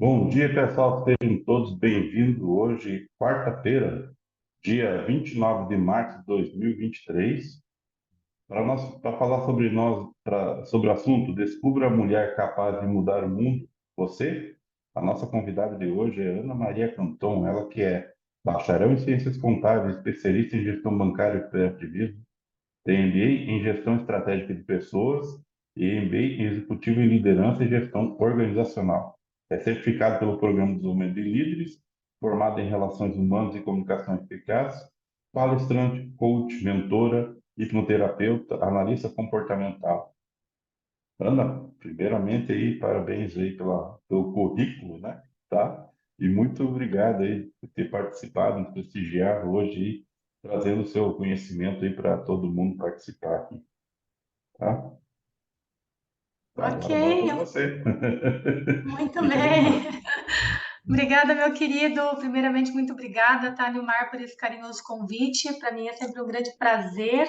Bom dia, pessoal. Sejam todos bem-vindos. Hoje, quarta-feira, dia 29 de março de 2023, para falar sobre sobre o assunto Descubra a mulher capaz de mudar o mundo. Você, a nossa convidada de hoje é Ana Maria Canton, ela que é bacharel em Ciências Contábeis, especialista em Gestão Bancária e Cooperativismo, tem MBA em Gestão Estratégica de Pessoas e MBA em Executivo em Liderança e Gestão Organizacional. É certificado pelo Programa de Desenvolvimento de Líderes, formado em Relações Humanas e Comunicação Eficaz, palestrante, coach, mentora, hipnoterapeuta, analista comportamental. Ana, primeiramente aí, parabéns aí pelo currículo, né? Tá? E muito obrigado aí por ter participado, nos prestigiar hoje aí, trazendo o seu conhecimento aí para todo mundo participar aqui, tá? Tá, Ok, agora com você. muito E aí, bem. Ana? Obrigada, meu querido. Primeiramente, muito obrigada, tá, Nilmar, por esse carinhoso convite. Para mim é sempre um grande prazer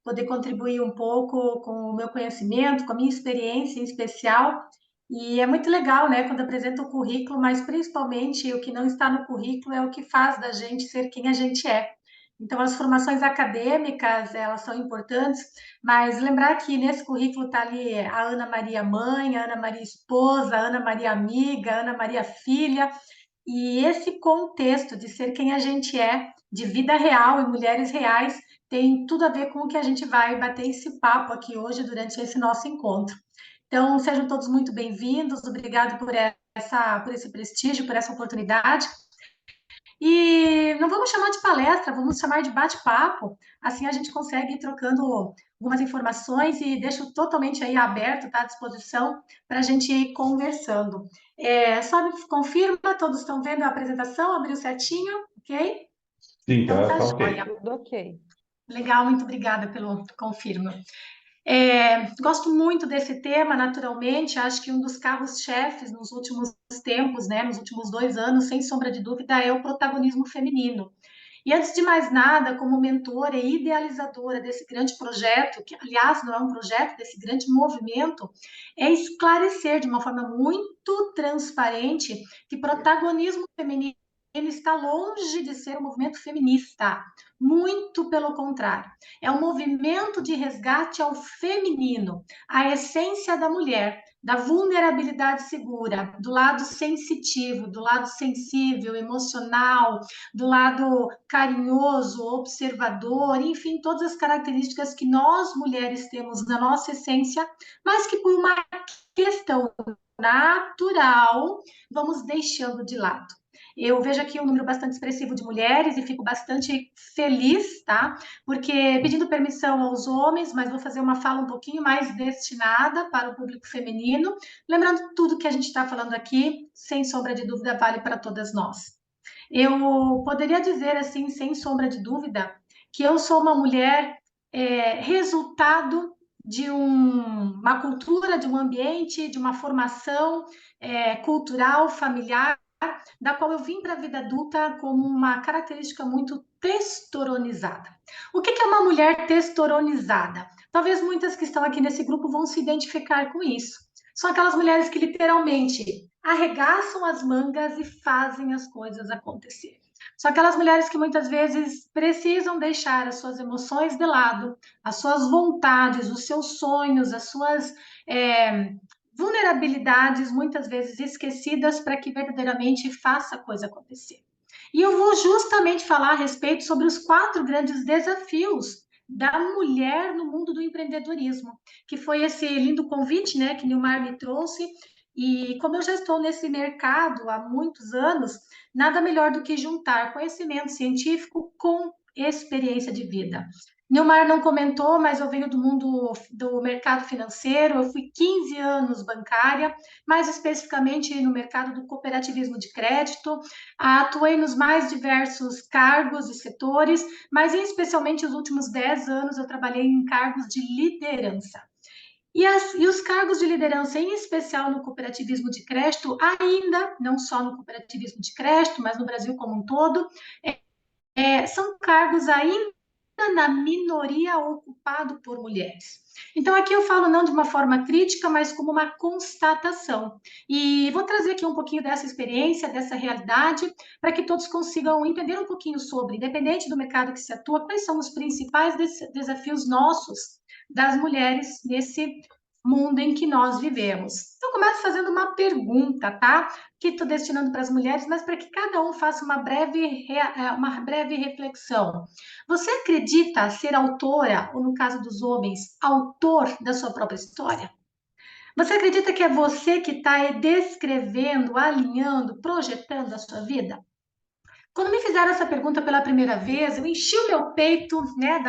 poder contribuir um pouco com o meu conhecimento, com a minha experiência em especial. E é muito legal, né, quando apresenta o currículo, mas principalmente o que não está no currículo é o que faz da gente ser quem a gente é. Então, as formações acadêmicas, elas são importantes, mas lembrar que nesse currículo está ali a Ana Maria mãe, a Ana Maria esposa, a Ana Maria amiga, a Ana Maria filha, e esse contexto de ser quem a gente é, de vida real e mulheres reais, tem tudo a ver com o que a gente vai bater esse papo aqui hoje durante esse nosso encontro. Então, sejam todos muito bem-vindos, obrigado por esse prestígio, por essa oportunidade. E não vamos chamar de palestra, vamos chamar de bate-papo. Assim a gente consegue ir trocando algumas informações e deixo totalmente aí aberto, tá, à disposição para a gente ir conversando. Só me confirma, todos estão vendo a apresentação? Abriu certinho? Ok? Sim, Então tá tá ok. jóia. Tudo ok. Legal, muito obrigada pelo confirma. Gosto muito desse tema, naturalmente. Acho que um dos carros-chefes nos últimos tempos, né, nos últimos 2 anos, sem sombra de dúvida, é o protagonismo feminino. E antes de mais nada, como mentora e idealizadora desse grande projeto, que aliás não é um projeto, desse grande movimento, é esclarecer de uma forma muito transparente que protagonismo feminino está longe de ser um movimento feminista, muito pelo contrário. É um movimento de resgate ao feminino, à essência da mulher, da vulnerabilidade segura, do lado sensitivo, do lado sensível, emocional, do lado carinhoso, observador, enfim, todas as características que nós mulheres temos na nossa essência, mas que por uma questão natural vamos deixando de lado. Eu vejo aqui um número bastante expressivo de mulheres e fico bastante feliz, tá? Porque pedindo permissão aos homens, mas vou fazer uma fala um pouquinho mais destinada para o público feminino, lembrando tudo que a gente está falando aqui, sem sombra de dúvida, vale para todas nós. Eu poderia dizer assim, sem sombra de dúvida, que eu sou uma mulher resultado de uma cultura, de um ambiente, de uma formação cultural, familiar, da qual eu vim para a vida adulta como uma característica muito testoronizada. O que é uma mulher testoronizada? Talvez muitas que estão aqui nesse grupo vão se identificar com isso. São aquelas mulheres que literalmente arregaçam as mangas e fazem as coisas acontecer. São aquelas mulheres que muitas vezes precisam deixar as suas emoções de lado, as suas vontades, os seus sonhos, as suas vulnerabilidades, muitas vezes esquecidas, para que verdadeiramente faça a coisa acontecer. E eu vou justamente falar a respeito sobre os 4 grandes desafios da mulher no mundo do empreendedorismo, que foi esse lindo convite, né, que Nilmar me trouxe. E como eu já estou nesse mercado há muitos anos, nada melhor do que juntar conhecimento científico com experiência de vida. Nilmar não comentou, mas eu venho do mundo do mercado financeiro, eu fui 15 anos bancária, mais especificamente no mercado do cooperativismo de crédito, atuei nos mais diversos cargos e setores, mas especialmente os últimos 10 anos eu trabalhei em cargos de liderança. E os cargos de liderança, em especial no cooperativismo de crédito, ainda, não só no cooperativismo de crédito, mas no Brasil como um todo, são cargos ainda na minoria ocupado por mulheres. Então, aqui eu falo não de uma forma crítica, mas como uma constatação. E vou trazer aqui um pouquinho dessa experiência, dessa realidade, para que todos consigam entender um pouquinho sobre, independente do mercado que se atua, quais são os principais desafios nossos, das mulheres, nesse mundo em que nós vivemos. Então, começo fazendo uma pergunta, tá? Que estou destinando para as mulheres, mas para que cada um faça uma breve reflexão. Você acredita ser autora, ou no caso dos homens, autor da sua própria história? Você acredita que é você que está descrevendo, alinhando, projetando a sua vida? Quando me fizeram essa pergunta pela primeira vez, eu enchi o meu peito, né,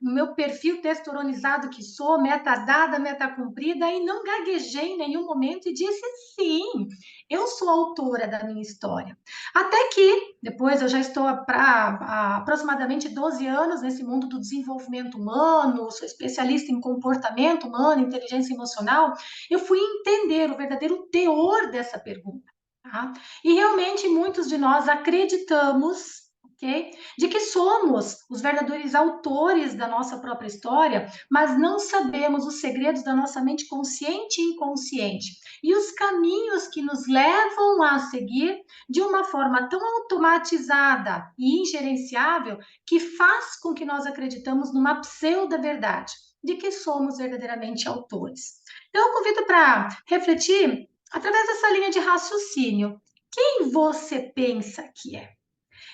no meu perfil testosteronizado que sou, meta dada, meta cumprida, e não gaguejei em nenhum momento e disse sim, eu sou autora da minha história. Até que, depois eu já estou há aproximadamente 12 anos nesse mundo do desenvolvimento humano, sou especialista em comportamento humano, inteligência emocional, eu fui entender o verdadeiro teor dessa pergunta. Tá? E realmente muitos de nós acreditamos, ok, de que somos os verdadeiros autores da nossa própria história, mas não sabemos os segredos da nossa mente consciente e inconsciente e os caminhos que nos levam a seguir de uma forma tão automatizada e ingerenciável que faz com que nós acreditamos numa pseudo-verdade de que somos verdadeiramente autores. Então, eu convido para refletir através dessa linha de raciocínio, quem você pensa que é?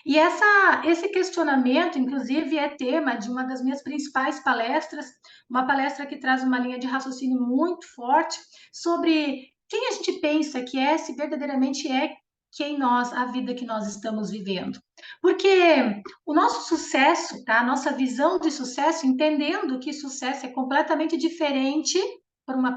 E esse questionamento, inclusive, é tema de uma das minhas principais palestras, uma palestra que traz uma linha de raciocínio muito forte sobre quem a gente pensa que é, se verdadeiramente é quem nós, a vida que nós estamos vivendo. Porque o nosso sucesso, tá? A nossa visão de sucesso, entendendo que sucesso é completamente diferente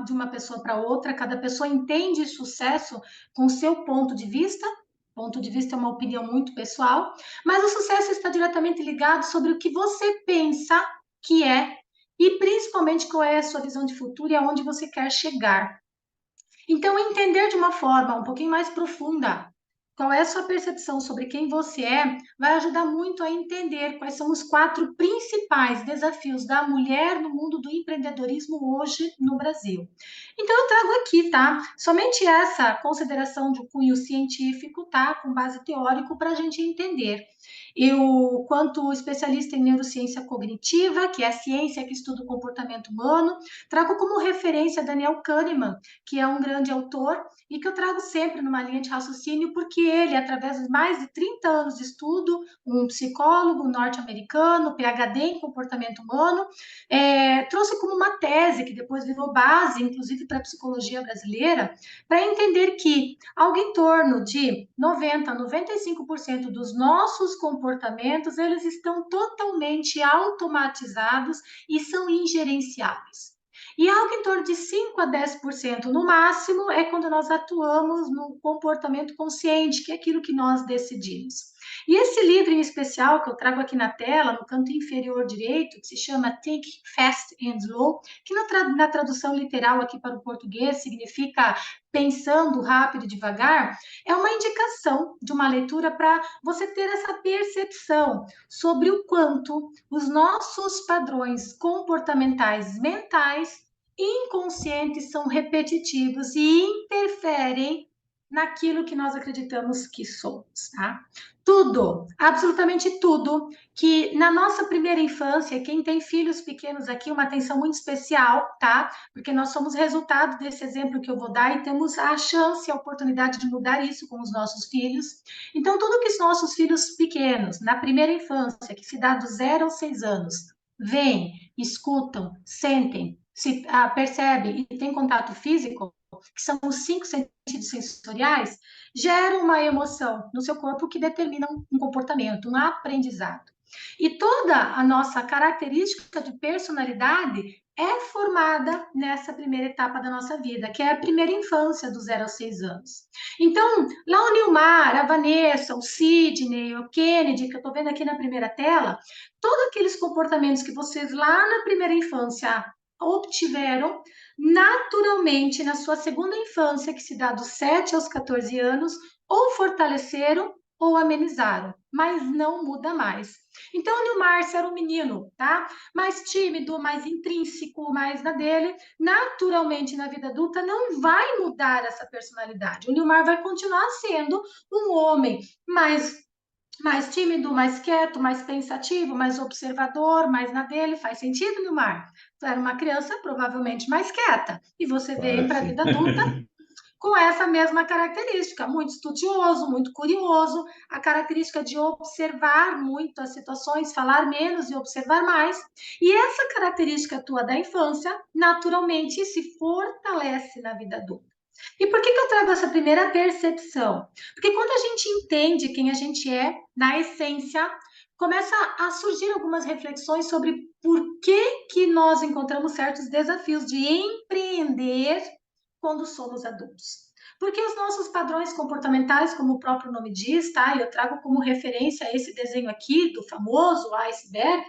de uma pessoa para outra, cada pessoa entende sucesso com o seu ponto de vista. Ponto de vista é uma opinião muito pessoal, mas o sucesso está diretamente ligado sobre o que você pensa que é e principalmente qual é a sua visão de futuro e aonde você quer chegar. Então, entender de uma forma um pouquinho mais profunda qual é a sua percepção sobre quem você é, vai ajudar muito a entender quais são os 4 principais desafios da mulher no mundo do empreendedorismo hoje no Brasil. Então, eu trago aqui, tá? Somente essa consideração de cunho científico, tá? Com base teórico, para a gente entender. Eu, quanto especialista em neurociência cognitiva, que é a ciência que estuda o comportamento humano, trago como referência Daniel Kahneman, que é um grande autor e que eu trago sempre numa linha de raciocínio, porque ele, através de mais de 30 anos de estudo, um psicólogo norte-americano, PhD em comportamento humano, trouxe como uma tese que depois virou base, inclusive para a psicologia brasileira, para entender que algo em torno de 90 a 95% dos nossos comportamentos, eles estão totalmente automatizados e são ingerenciáveis. E algo em torno de 5 a 10% no máximo é quando nós atuamos no comportamento consciente, que é aquilo que nós decidimos. E esse livro em especial que eu trago aqui na tela, no canto inferior direito, que se chama Think Fast and Slow, que na tradução literal aqui para o português significa pensando rápido e devagar, é uma indicação de uma leitura para você ter essa percepção sobre o quanto os nossos padrões comportamentais mentais inconscientes são repetitivos e interferem naquilo que nós acreditamos que somos, tá? Tudo, absolutamente tudo, que na nossa primeira infância, quem tem filhos pequenos aqui, uma atenção muito especial, tá? Porque nós somos resultado desse exemplo que eu vou dar e temos a chance, a oportunidade de mudar isso com os nossos filhos. Então, tudo que os nossos filhos pequenos, na primeira infância, que se dá do 0 aos 6 anos, veem, escutam, sentem, percebe e tem contato físico, que são os 5 sentidos sensoriais, geram uma emoção no seu corpo que determina um comportamento, um aprendizado. E toda a nossa característica de personalidade é formada nessa primeira etapa da nossa vida, que é a primeira infância, do 0 aos 6 anos. Então, lá o Nilmar, a Vanessa, o Sidney, o Kennedy, que eu estou vendo aqui na primeira tela, todos aqueles comportamentos que vocês lá na primeira infância obtiveram, naturalmente, na sua segunda infância, que se dá dos 7 aos 14 anos, ou fortaleceram ou amenizaram, mas não muda mais. Então, o Nilmar, se era um menino, tá? Mais tímido, mais intrínseco, mais na dele, naturalmente na vida adulta não vai mudar essa personalidade. O Nilmar vai continuar sendo um homem mais tímido, mais quieto, mais pensativo, mais observador, mais na dele. Faz sentido, Nilmar? Tu era uma criança provavelmente mais quieta e você veio Faz para a sim. vida adulta com essa mesma característica, muito estudioso, muito curioso, a característica de observar muito as situações, falar menos e observar mais. E essa característica tua da infância, naturalmente, se fortalece na vida adulta. E por que eu trago essa primeira percepção? Porque quando a gente entende quem a gente é, na essência, começa a surgir algumas reflexões sobre por que nós encontramos certos desafios de empreender quando somos adultos. Porque os nossos padrões comportamentais, como o próprio nome diz, tá? Eu trago como referência esse desenho aqui do famoso iceberg,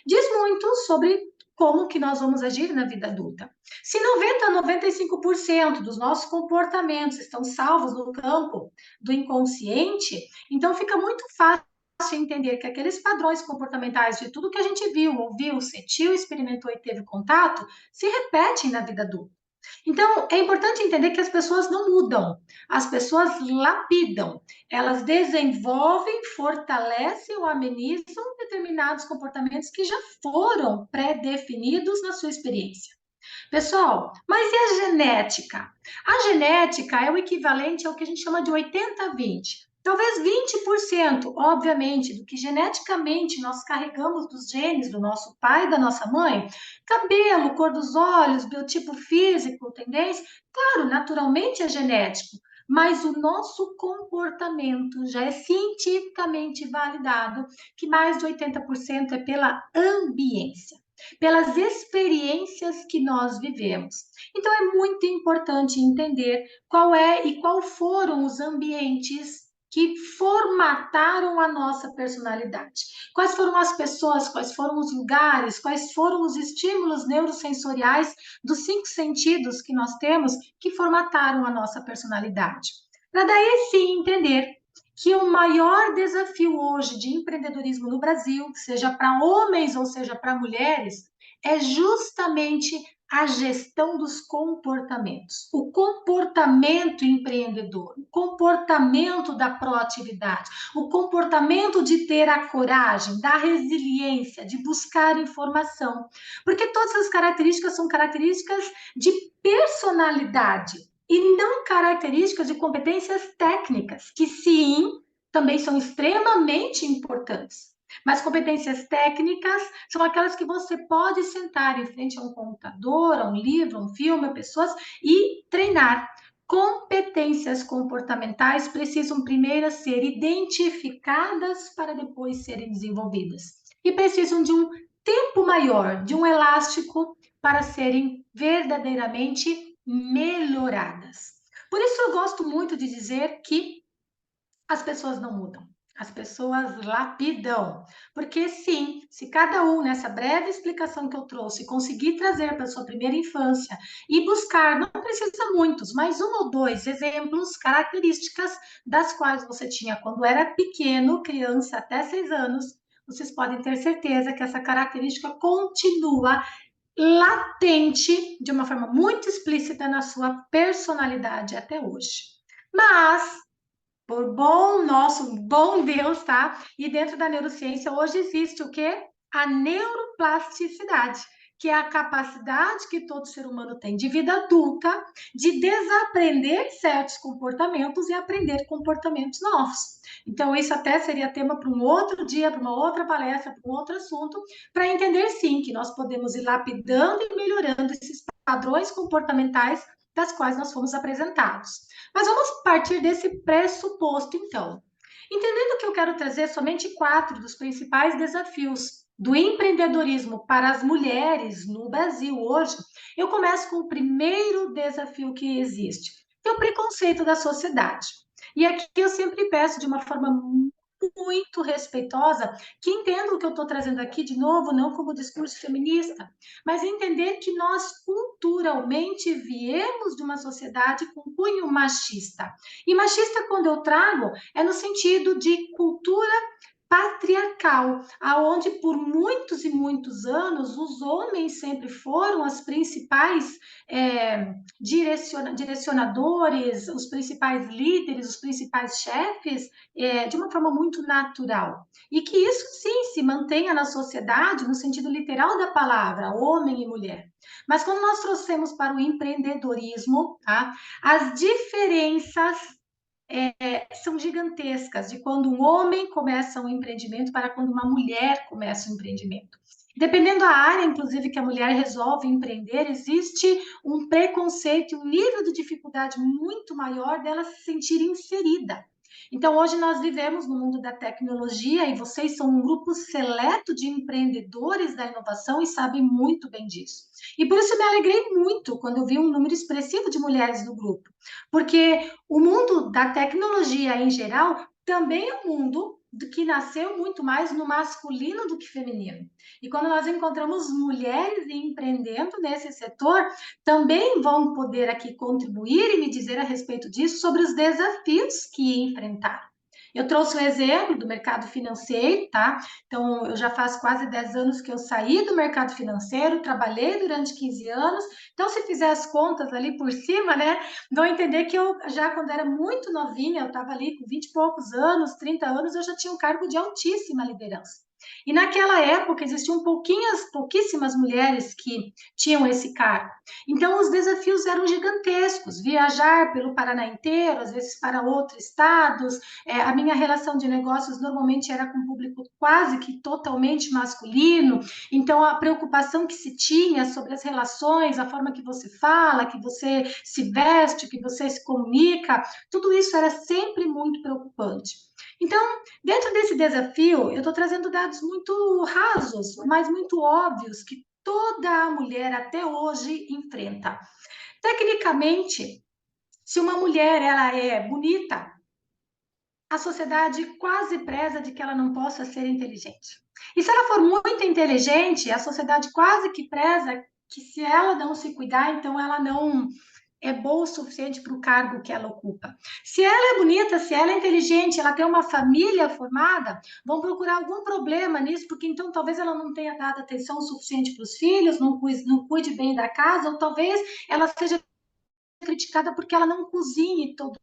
diz muito sobre como que nós vamos agir na vida adulta. Se 90 a 95% dos nossos comportamentos estão salvos no campo do inconsciente, então fica muito fácil entender que aqueles padrões comportamentais de tudo que a gente viu, ouviu, sentiu, experimentou e teve contato, se repetem na vida adulta. Então, é importante entender que as pessoas não mudam, as pessoas lapidam, elas desenvolvem, fortalecem ou amenizam determinados comportamentos que já foram pré-definidos na sua experiência. Pessoal, mas e a genética? A genética é o equivalente ao que a gente chama de 80-20. Talvez 20%, obviamente, do que geneticamente nós carregamos dos genes do nosso pai e da nossa mãe, cabelo, cor dos olhos, biotipo físico, tendência, claro, naturalmente é genético, mas o nosso comportamento já é cientificamente validado que mais de 80% é pela ambiência, pelas experiências que nós vivemos. Então é muito importante entender qual é e qual foram os ambientes que formataram a nossa personalidade. Quais foram as pessoas, quais foram os lugares, quais foram os estímulos neurosensoriais dos 5 sentidos que nós temos que formataram a nossa personalidade. Para daí sim entender que o maior desafio hoje de empreendedorismo no Brasil, seja para homens ou seja para mulheres, é justamente a gestão dos comportamentos, o comportamento empreendedor, o comportamento da proatividade, o comportamento de ter a coragem, da resiliência, de buscar informação, porque todas essas características são características de personalidade e não características de competências técnicas, que sim, também são extremamente importantes. Mas competências técnicas são aquelas que você pode sentar em frente a um computador, a um livro, a um filme, a pessoas e treinar. Competências comportamentais precisam primeiro ser identificadas para depois serem desenvolvidas. E precisam de um tempo maior, de um elástico para serem verdadeiramente melhoradas. Por isso eu gosto muito de dizer que as pessoas não mudam, as pessoas lapidam. Porque sim, se cada um, nessa breve explicação que eu trouxe, conseguir trazer para a sua primeira infância e buscar, não precisa muitos, mas 1 ou 2 exemplos, características das quais você tinha quando era pequeno, criança até 6 anos, vocês podem ter certeza que essa característica continua latente de uma forma muito explícita na sua personalidade até hoje. Mas por bom nosso bom Deus, tá? E dentro da neurociência hoje existe o quê? A neuroplasticidade, que é a capacidade que todo ser humano tem de vida adulta de desaprender certos comportamentos e aprender comportamentos novos. Então, isso até seria tema para um outro dia, para uma outra palestra, para um outro assunto, para entender sim que nós podemos ir lapidando e melhorando esses padrões comportamentais das quais nós fomos apresentados. Mas vamos partir desse pressuposto, então. Entendendo que eu quero trazer somente 4 dos principais desafios do empreendedorismo para as mulheres no Brasil hoje, eu começo com o primeiro desafio que existe, que é o preconceito da sociedade. E aqui eu sempre peço de uma forma muito muito respeitosa, que entenda o que eu estou trazendo aqui, de novo, não como discurso feminista, mas entender que nós culturalmente viemos de uma sociedade com cunho machista. E machista, quando eu trago, é no sentido de cultura patriarcal, aonde por muitos e muitos anos os homens sempre foram as principais direcionadores, os principais líderes, os principais chefes, de uma forma muito natural. E que isso sim se mantenha na sociedade no sentido literal da palavra, homem e mulher. Mas quando nós trouxemos para o empreendedorismo, tá, as diferenças são gigantescas, de quando um homem começa um empreendimento para quando uma mulher começa um empreendimento. Dependendo da área, inclusive, que a mulher resolve empreender, existe um preconceito, um nível de dificuldade muito maior dela se sentir inserida. Então, hoje nós vivemos no mundo da tecnologia e vocês são um grupo seleto de empreendedores da inovação e sabem muito bem disso. E por isso me alegrei muito quando eu vi um número expressivo de mulheres no grupo, porque o mundo da tecnologia em geral também é um mundo que nasceu muito mais no masculino do que feminino. E quando nós encontramos mulheres empreendendo nesse setor, também vão poder aqui contribuir e me dizer a respeito disso, sobre os desafios que enfrentaram. Eu trouxe o exemplo do mercado financeiro, tá? Então, eu já faz quase 10 anos que eu saí do mercado financeiro, trabalhei durante 15 anos. Então, se fizer as contas ali por cima, né, vão entender que eu, já quando era muito novinha, eu estava ali com 20 e poucos anos, 30 anos, eu já tinha um cargo de altíssima liderança. E naquela época existiam pouquíssimas mulheres que tinham esse cargo. Então, os desafios eram gigantescos. Viajar pelo Paraná inteiro, às vezes para outros estados. A minha relação de negócios normalmente era com um público quase que totalmente masculino. Então, a preocupação que se tinha sobre as relações, a forma que você fala, que você se veste, que você se comunica, tudo isso era sempre muito preocupante. Então, dentro desse desafio, eu estou trazendo dados muito rasos, mas muito óbvios, que toda mulher até hoje enfrenta. Tecnicamente, se uma mulher ela é bonita, a sociedade quase preza de que ela não possa ser inteligente. E se ela for muito inteligente, a sociedade quase que preza que se ela não se cuidar, então ela não é boa o suficiente para o cargo que ela ocupa. Se ela é bonita, se ela é inteligente, ela tem uma família formada, vão procurar algum problema nisso, porque então talvez ela não tenha dado atenção suficiente para os filhos, não cuide bem da casa, ou talvez ela seja criticada porque ela não cozinhe todo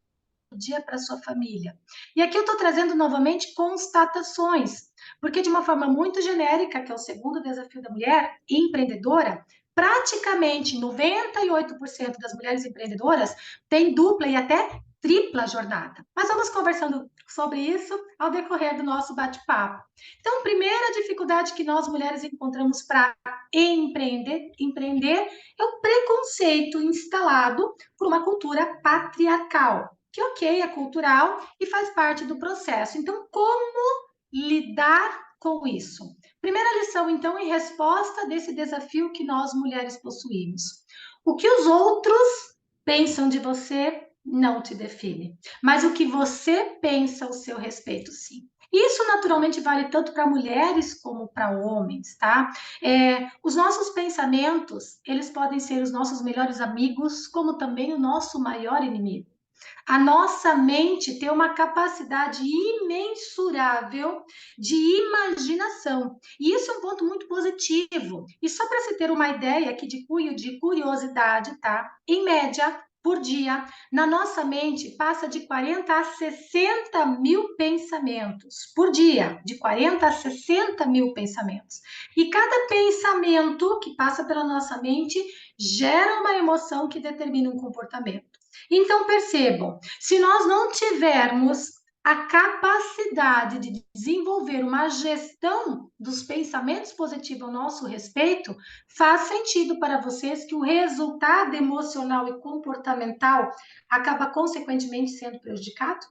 dia para sua família. E aqui eu estou trazendo novamente constatações, porque de uma forma muito genérica, que é o segundo desafio da mulher empreendedora, praticamente 98% das mulheres empreendedoras têm dupla e até tripla jornada. Mas vamos conversando sobre isso ao decorrer do nosso bate-papo. Então, primeira dificuldade que nós mulheres encontramos para empreender é o preconceito instalado por uma cultura patriarcal, que ok, é cultural e faz parte do processo. Então, como lidar com isso? Primeira lição, então, em resposta desse desafio que nós mulheres possuímos. O que os outros pensam de você não te define, mas o que você pensa ao seu respeito, sim. Isso naturalmente vale tanto para mulheres como para homens, tá? Os nossos pensamentos, eles podem ser os nossos melhores amigos, como também o nosso maior inimigo. A nossa mente tem uma capacidade imensurável de imaginação. E isso é um ponto muito positivo. E só para se ter uma ideia aqui de cunho de curiosidade, tá? Em média, por dia, na nossa mente passa de 40 a 60 mil pensamentos por dia, de 40 a 60 mil pensamentos. E cada pensamento que passa pela nossa mente gera uma emoção que determina um comportamento. Então, percebam, se nós não tivermos a capacidade de desenvolver uma gestão dos pensamentos positivos ao nosso respeito, faz sentido para vocês que o resultado emocional e comportamental acaba consequentemente sendo prejudicado?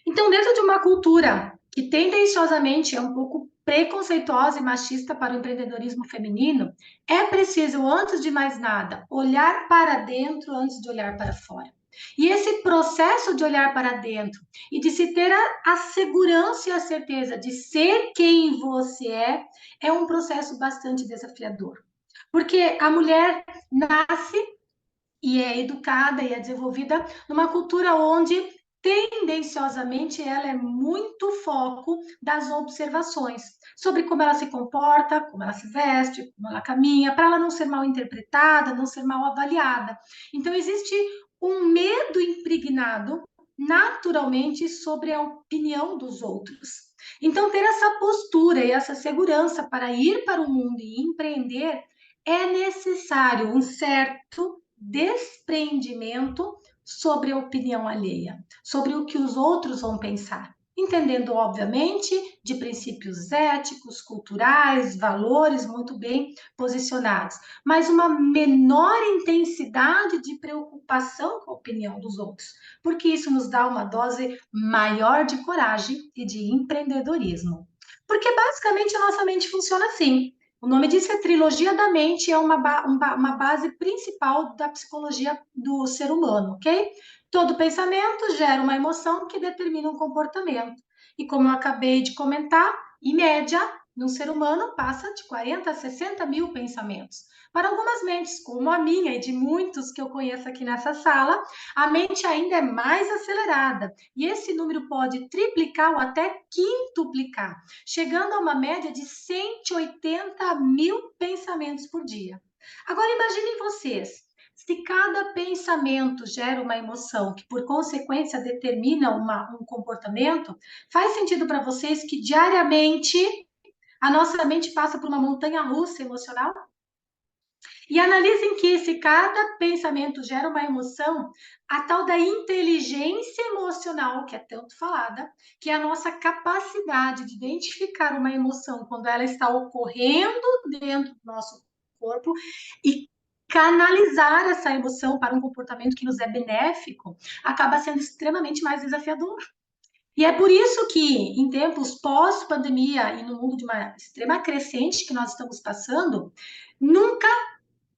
Então, dentro de uma cultura que tendenciosamente é um pouco preconceituosa e machista para o empreendedorismo feminino, é preciso, antes de mais nada, olhar para dentro antes de olhar para fora. E esse processo de olhar para dentro e de se ter a segurança e a certeza de ser quem você é um processo bastante desafiador. Porque a mulher nasce e é educada e é desenvolvida numa cultura onde tendenciosamente ela é muito foco das observações sobre como ela se comporta, como ela se veste, como ela caminha, para ela não ser mal interpretada, não ser mal avaliada. Então existe um medo impregnado naturalmente sobre a opinião dos outros. Então ter essa postura e essa segurança para ir para o mundo e empreender é necessário um certo desprendimento sobre a opinião alheia, sobre o que os outros vão pensar. Entendendo, obviamente, de princípios éticos, culturais, valores muito bem posicionados, mas uma menor intensidade de preocupação com a opinião dos outros, porque isso nos dá uma dose maior de coragem e de empreendedorismo. Porque basicamente a nossa mente funciona assim. O nome disso é Trilogia da Mente, é uma base principal da psicologia do ser humano, ok? Todo pensamento gera uma emoção que determina um comportamento. E como eu acabei de comentar, em média, no ser humano passa de 40 a 60 mil pensamentos. Para algumas mentes, como a minha e de muitos que eu conheço aqui nessa sala, a mente ainda é mais acelerada. E esse número pode triplicar ou até quintuplicar, chegando a uma média de 180 mil pensamentos por dia. Agora imaginem vocês, se cada pensamento gera uma emoção que, por consequência, determina um comportamento, faz sentido para vocês que diariamente a nossa mente passa por uma montanha russa emocional? E analisem que se cada pensamento gera uma emoção, a tal da inteligência emocional, que é tanto falada, que é a nossa capacidade de identificar uma emoção quando ela está ocorrendo dentro do nosso corpo e canalizar essa emoção para um comportamento que nos é benéfico, acaba sendo extremamente mais desafiador. E é por isso que, em tempos pós-pandemia e no mundo de uma extrema crescente que nós estamos passando, nunca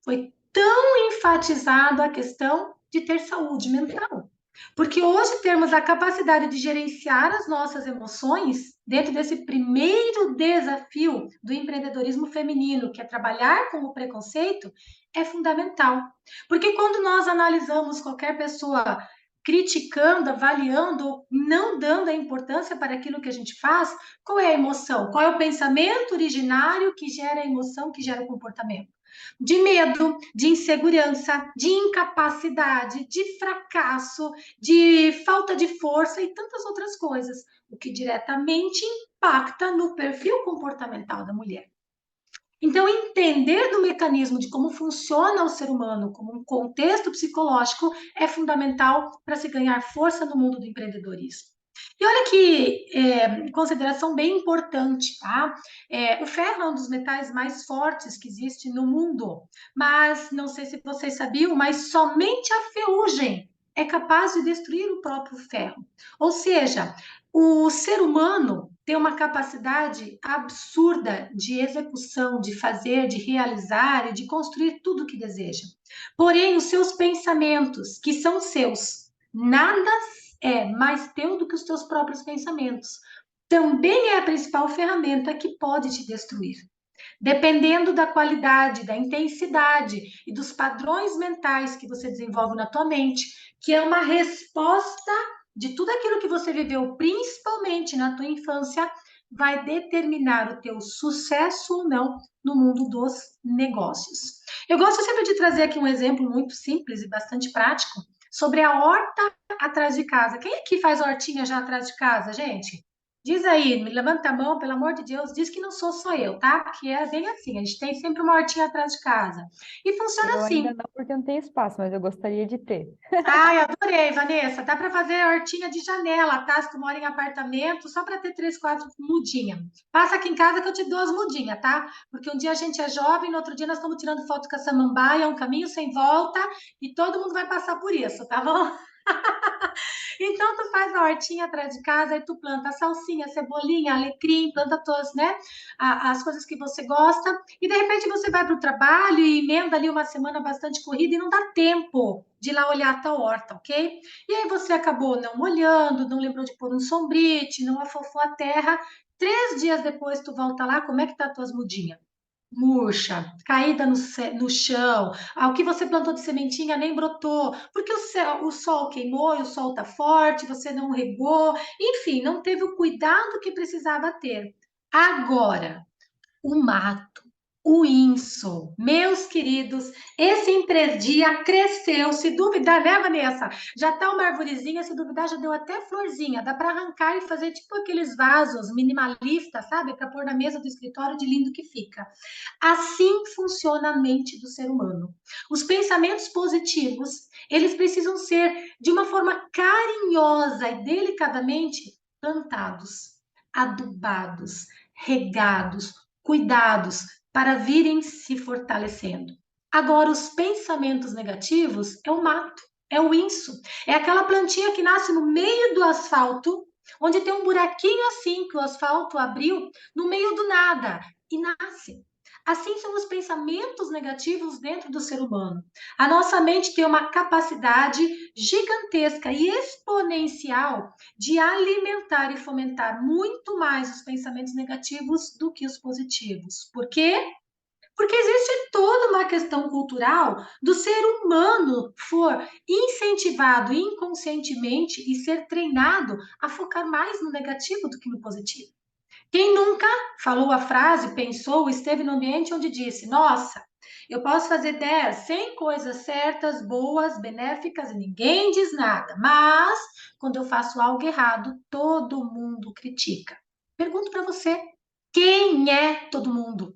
foi tão enfatizado a questão de ter saúde mental. Porque hoje temos a capacidade de gerenciar as nossas emoções dentro desse primeiro desafio do empreendedorismo feminino, que é trabalhar com o preconceito, é fundamental. Porque quando nós analisamos qualquer pessoa criticando, avaliando, não dando a importância para aquilo que a gente faz, qual é a emoção? Qual é o pensamento originário que gera a emoção, que gera o comportamento? De medo, de insegurança, de incapacidade, de fracasso, de falta de força e tantas outras coisas, o que diretamente impacta no perfil comportamental da mulher. Então, entender do mecanismo de como funciona o ser humano como um contexto psicológico é fundamental para se ganhar força no mundo do empreendedorismo. E olha que consideração bem importante, tá? O ferro é um dos metais mais fortes que existe no mundo, mas não sei se vocês sabiam, mas somente a ferrugem é capaz de destruir o próprio ferro. Ou seja, o ser humano tem uma capacidade absurda de execução, de fazer, de realizar e de construir tudo o que deseja. Porém, os seus pensamentos, que são seus, nada é mais teu do que os teus próprios pensamentos. Também é a principal ferramenta que pode te destruir. Dependendo da qualidade, da intensidade e dos padrões mentais que você desenvolve na tua mente, que é uma resposta de tudo aquilo que você viveu, principalmente na tua infância, vai determinar o teu sucesso ou não no mundo dos negócios. Eu gosto sempre de trazer aqui um exemplo muito simples e bastante prático sobre a horta atrás de casa. Quem aqui faz hortinha já atrás de casa, gente? Diz aí, me levanta a mão, pelo amor de Deus, diz que não sou só eu, tá? Que é bem assim, a gente tem sempre uma hortinha atrás de casa. E funciona Eu ainda assim. não, porque não tenho espaço, mas eu gostaria de ter. Ai, adorei, Vanessa. Dá para fazer hortinha de janela, tá? Se tu mora em apartamento, só para ter 3, 4 mudinhas. Passa aqui em casa que eu te dou as mudinhas, tá? Porque um dia a gente é jovem, no outro dia nós estamos tirando foto com a samambaia, é um caminho sem volta, e todo mundo vai passar por isso, tá bom? Então, tu faz a hortinha atrás de casa, aí tu planta a salsinha, a cebolinha, alecrim, planta todas, né? As coisas que você gosta, e de repente você vai para o trabalho e emenda ali uma semana bastante corrida e não dá tempo de ir lá olhar a tua horta, ok? E aí você acabou não olhando, não lembrou de pôr um sombrite, não afofou a terra. 3 dias depois tu volta lá, como é que tá as tuas mudinhas? Murcha, caída no chão, o que você plantou de sementinha nem brotou, porque o sol queimou e o sol está forte, você não regou, enfim, não teve o cuidado que precisava ter. Agora, o mato, o inso, meus queridos, esse em 3 dias cresceu, se duvidar, né, Vanessa? Já tá uma arvorezinha, se duvidar, já deu até florzinha, dá para arrancar e fazer tipo aqueles vasos minimalistas, sabe? Para pôr na mesa do escritório de lindo que fica. Assim funciona a mente do ser humano. Os pensamentos positivos, eles precisam ser de uma forma carinhosa e delicadamente plantados, adubados, regados, cuidados para virem se fortalecendo. Agora, os pensamentos negativos é o mato, é o inso, é aquela plantinha que nasce no meio do asfalto, onde tem um buraquinho assim que o asfalto abriu no meio do nada e nasce. Assim são os pensamentos negativos dentro do ser humano. A nossa mente tem uma capacidade gigantesca e exponencial de alimentar e fomentar muito mais os pensamentos negativos do que os positivos. Por quê? Porque existe toda uma questão cultural do ser humano for incentivado inconscientemente e ser treinado a focar mais no negativo do que no positivo. Quem nunca falou a frase, pensou, esteve no ambiente onde disse: Nossa, eu posso fazer 10, 100 coisas certas, boas, benéficas e ninguém diz nada, mas quando eu faço algo errado, todo mundo critica. Pergunto para você: quem é todo mundo?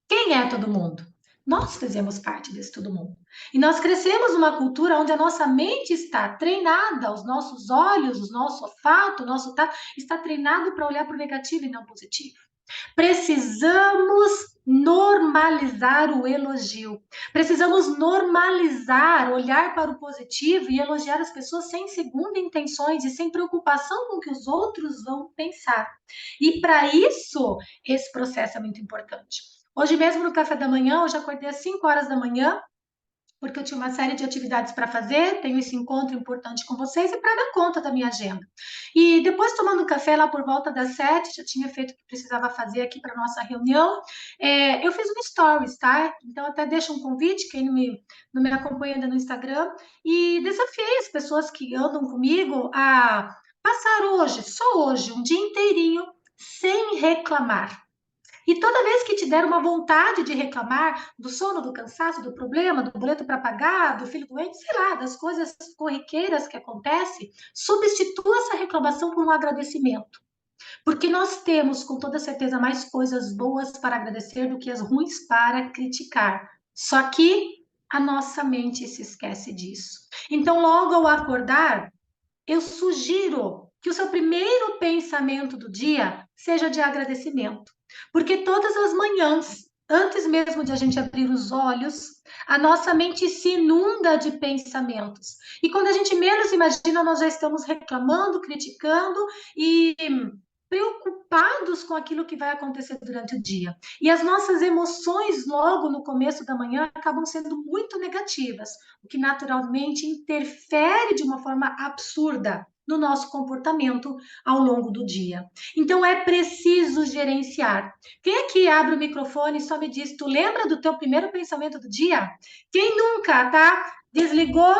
Quem é todo mundo? Nós fazemos parte desse todo mundo. E nós crescemos numa cultura onde a nossa mente está treinada, os nossos olhos, o nosso olfato, o nosso tato, está treinado para olhar para o negativo e não positivo. Precisamos normalizar o elogio. Precisamos normalizar, olhar para o positivo e elogiar as pessoas sem segunda intenções e sem preocupação com o que os outros vão pensar. E para isso, esse processo é muito importante. Hoje mesmo no café da manhã, eu já acordei às 5 horas da manhã, porque eu tinha uma série de atividades para fazer, tenho esse encontro importante com vocês e para dar conta da minha agenda. E depois, tomando café lá por volta das 7, já tinha feito o que precisava fazer aqui para nossa reunião, eu fiz um stories, tá? Então, até deixo um convite, quem não me acompanha ainda no Instagram, e desafiei as pessoas que andam comigo a passar hoje, só hoje, um dia inteirinho, sem reclamar. E toda vez que te der uma vontade de reclamar do sono, do cansaço, do problema, do boleto para pagar, do filho doente, sei lá, das coisas corriqueiras que acontecem, substitua essa reclamação por um agradecimento. Porque nós temos, com toda certeza, mais coisas boas para agradecer do que as ruins para criticar. Só que a nossa mente se esquece disso. Então, logo ao acordar, eu sugiro que o seu primeiro pensamento do dia seja de agradecimento. Porque todas as manhãs, antes mesmo de a gente abrir os olhos, a nossa mente se inunda de pensamentos. E quando a gente menos imagina, nós já estamos reclamando, criticando e preocupados com aquilo que vai acontecer durante o dia. E as nossas emoções, logo no começo da manhã, acabam sendo muito negativas, o que naturalmente interfere de uma forma absurda no nosso comportamento ao longo do dia. Então é preciso gerenciar. Quem aqui abre o microfone e só me diz, tu lembra do teu primeiro pensamento do dia? Quem nunca, tá? Desligou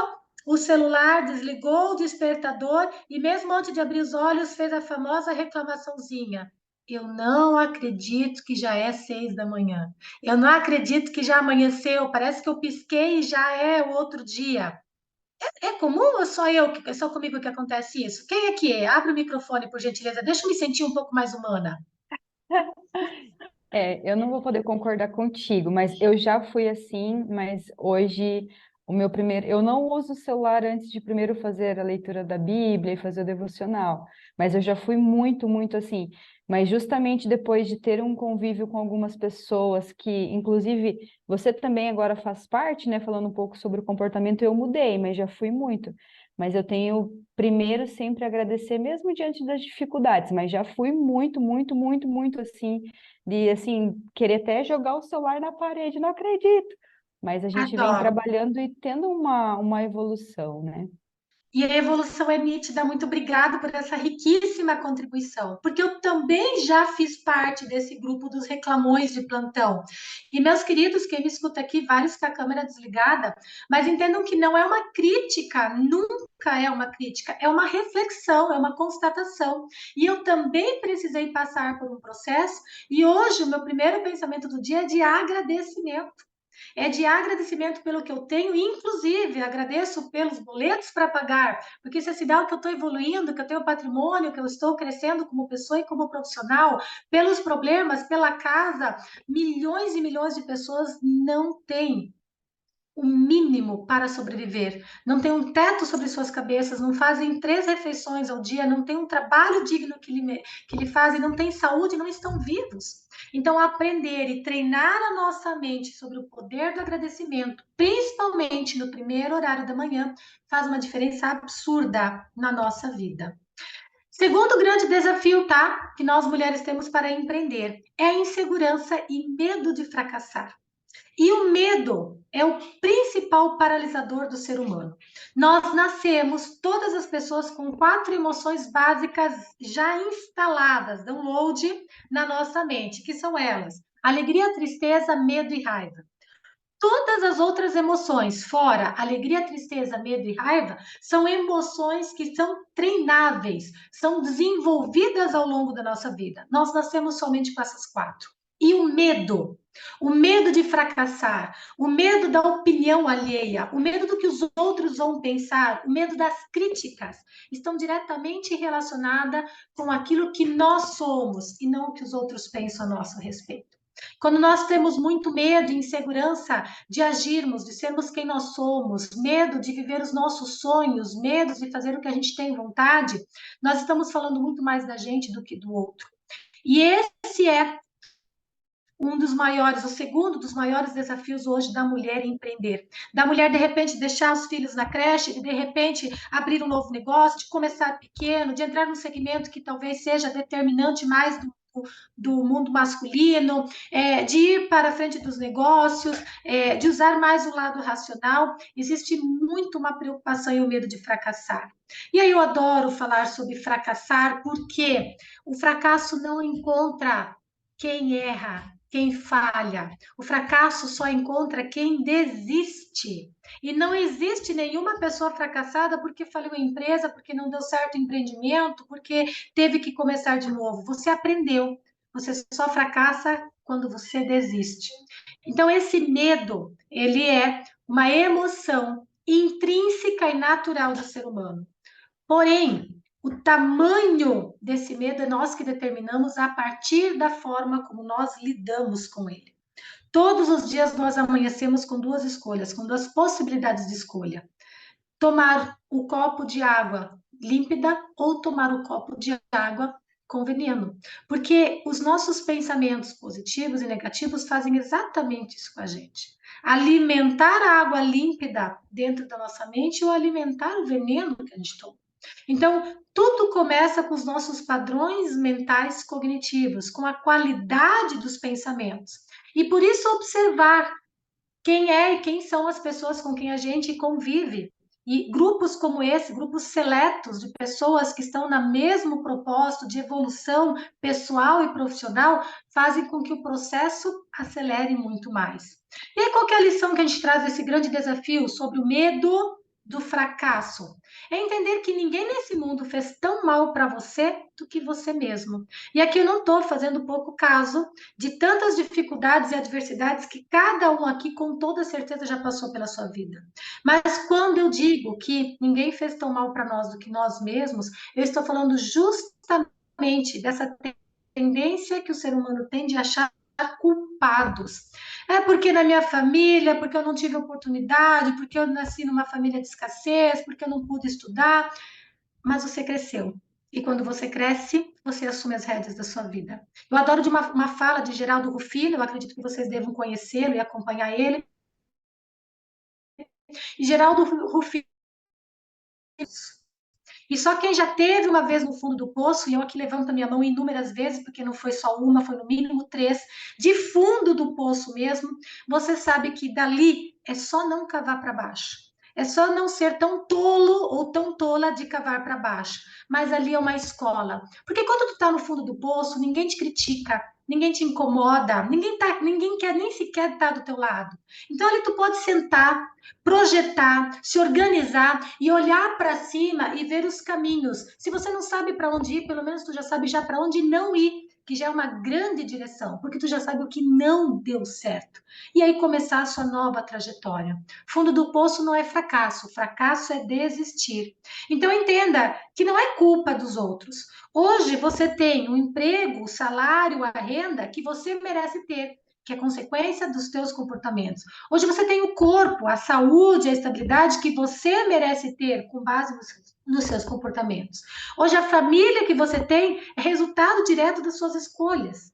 o celular, desligou o despertador e mesmo antes de abrir os olhos fez a famosa reclamaçãozinha. Eu não acredito que já é 6 da manhã. Eu não acredito que já amanheceu. Parece que eu pisquei e já é o outro dia. É comum ou é só comigo que acontece isso? Quem é que é? Abre o microfone, por gentileza. Deixa eu me sentir um pouco mais humana. Eu não vou poder concordar contigo, mas eu já fui assim, mas hoje o meu primeiro, eu não uso o celular antes de primeiro fazer a leitura da Bíblia e fazer o devocional, mas eu já fui muito, muito assim, mas justamente depois de ter um convívio com algumas pessoas que, inclusive, você também agora faz parte, né, falando um pouco sobre o comportamento, eu mudei, mas já fui muito. Mas eu tenho primeiro sempre agradecer mesmo diante das dificuldades, mas já fui muito, muito, muito, muito assim de assim, querer até jogar o celular na parede, não acredito. mas a gente vem Adoro. trabalhando e tendo uma evolução, né? E a evolução é nítida. Muito obrigada por essa riquíssima contribuição, porque eu também já fiz parte desse grupo dos reclamões de plantão. E, meus queridos, quem me escuta aqui, vários com a câmera desligada, mas entendam que não é uma crítica, nunca é uma crítica, é uma reflexão, é uma constatação. E eu também precisei passar por um processo, e hoje o meu primeiro pensamento do dia é de agradecimento. É de agradecimento pelo que eu tenho, e inclusive agradeço pelos boletos para pagar, porque isso é sinal que eu estou evoluindo, que eu tenho patrimônio, que eu estou crescendo como pessoa e como profissional, pelos problemas, pela casa. Milhões e milhões de pessoas não têm o mínimo para sobreviver, não tem um teto sobre suas cabeças, não fazem 3 refeições ao dia, não tem um trabalho digno que lhe fazem, não tem saúde, não estão vivos. Então, aprender e treinar a nossa mente sobre o poder do agradecimento, principalmente no primeiro horário da manhã, faz uma diferença absurda na nossa vida. Segundo grande desafio, tá? Que nós mulheres temos para empreender é a insegurança e medo de fracassar. E o medo é o principal paralisador do ser humano. Nós nascemos, todas as pessoas, com 4 emoções básicas já instaladas, download na nossa mente, que são elas: alegria, tristeza, medo e raiva. Todas as outras emoções, fora alegria, tristeza, medo e raiva, são emoções que são treináveis, são desenvolvidas ao longo da nossa vida. Nós nascemos somente com essas 4. E o medo de fracassar, o medo da opinião alheia, o medo do que os outros vão pensar, o medo das críticas, estão diretamente relacionadas com aquilo que nós somos e não o que os outros pensam a nosso respeito. Quando nós temos muito medo e insegurança de agirmos, de sermos quem nós somos, medo de viver os nossos sonhos, medo de fazer o que a gente tem vontade, nós estamos falando muito mais da gente do que do outro. E esse é um dos maiores, o segundo dos maiores desafios hoje da mulher empreender. Da mulher, de repente, deixar os filhos na creche, de repente, abrir um novo negócio, de começar pequeno, de entrar num segmento que talvez seja determinante mais do mundo masculino, de ir para a frente dos negócios, de usar mais o lado racional. Existe muito uma preocupação e o medo de fracassar. E aí eu adoro falar sobre fracassar, porque o fracasso não encontra quem erra, quem falha. O fracasso só encontra quem desiste. E não existe nenhuma pessoa fracassada porque faliu a empresa, porque não deu certo o empreendimento, porque teve que começar de novo. Você aprendeu. Você só fracassa quando você desiste. Então, esse medo, ele é uma emoção intrínseca e natural do ser humano. Porém, o tamanho desse medo é nós que determinamos a partir da forma como nós lidamos com ele. Todos os dias nós amanhecemos com 2 escolhas, com 2 possibilidades de escolha: tomar o copo de água límpida ou tomar o copo de água com veneno. Porque os nossos pensamentos positivos e negativos fazem exatamente isso com a gente. Alimentar a água límpida dentro da nossa mente ou alimentar o veneno que a gente toma. Então, tudo começa com os nossos padrões mentais cognitivos, com a qualidade dos pensamentos. E por isso observar quem é e quem são as pessoas com quem a gente convive. E grupos como esse, grupos seletos de pessoas que estão no mesmo propósito de evolução pessoal e profissional, fazem com que o processo acelere muito mais. E aí, qual que é a lição que a gente traz desse grande desafio sobre o medo do fracasso? É entender que ninguém nesse mundo fez tão mal para você do que você mesmo. E aqui eu não estou fazendo pouco caso de tantas dificuldades e adversidades que cada um aqui, com toda certeza, já passou pela sua vida. Mas quando eu digo que ninguém fez tão mal para nós do que nós mesmos, eu estou falando justamente dessa tendência que o ser humano tem de achar culpados. É porque na minha família, porque eu não tive oportunidade, porque eu nasci numa família de escassez, porque eu não pude estudar, mas você cresceu. E quando você cresce, você assume as rédeas da sua vida. Eu adoro de uma fala de Geraldo Rufino, eu acredito que vocês devam conhecê-lo e acompanhar ele. E Geraldo Rufino, E só quem já teve uma vez no fundo do poço, e eu aqui levanto a minha mão inúmeras vezes, porque não foi só uma, foi no mínimo 3, de fundo do poço mesmo, você sabe que dali é só não cavar para baixo. É só não ser tão tolo ou tão tola de cavar para baixo. Mas ali é uma escola. Porque quando tu está no fundo do poço, ninguém te critica, ninguém te incomoda, ninguém quer nem sequer estar do teu lado. Então ali tu pode sentar, projetar, se organizar e olhar para cima e ver os caminhos. Se você não sabe para onde ir, pelo menos tu já sabe já para onde não ir, que já é uma grande direção, porque tu já sabe o que não deu certo. E aí começar a sua nova trajetória. Fundo do poço não é fracasso, fracasso é desistir. Então entenda que não é culpa dos outros. Hoje você tem um emprego, o salário, a renda que você merece ter, que é consequência dos teus comportamentos. Hoje você tem o corpo, a saúde, a estabilidade que você merece ter com base nos seus comportamentos. Hoje a família que você tem é resultado direto das suas escolhas.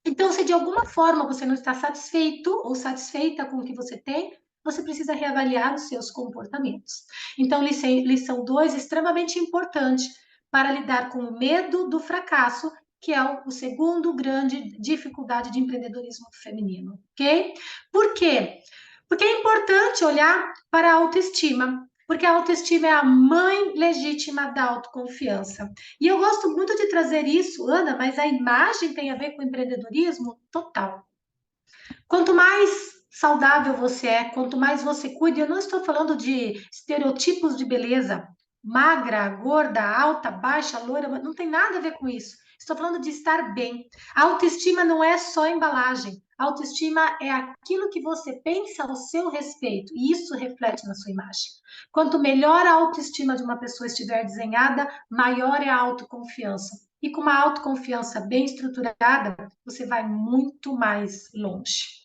Então, se de alguma forma você não está satisfeito ou satisfeita com o que você tem, você precisa reavaliar os seus comportamentos. Então, lição 2, extremamente importante para lidar com o medo do fracasso, que é o segundo grande dificuldade de empreendedorismo feminino, ok? Por quê? Porque é importante olhar para a autoestima, porque a autoestima é a mãe legítima da autoconfiança. E eu gosto muito de trazer isso, Ana, mas a imagem tem a ver com empreendedorismo total. Quanto mais saudável você é, quanto mais você cuida, eu não estou falando de estereotipos de beleza, magra, gorda, alta, baixa, loira, não tem nada a ver com isso. Estou falando de estar bem. A autoestima não é só embalagem. A autoestima é aquilo que você pensa ao seu respeito, e isso reflete na sua imagem. Quanto melhor a autoestima de uma pessoa estiver desenhada, maior é a autoconfiança. E com uma autoconfiança bem estruturada, você vai muito mais longe.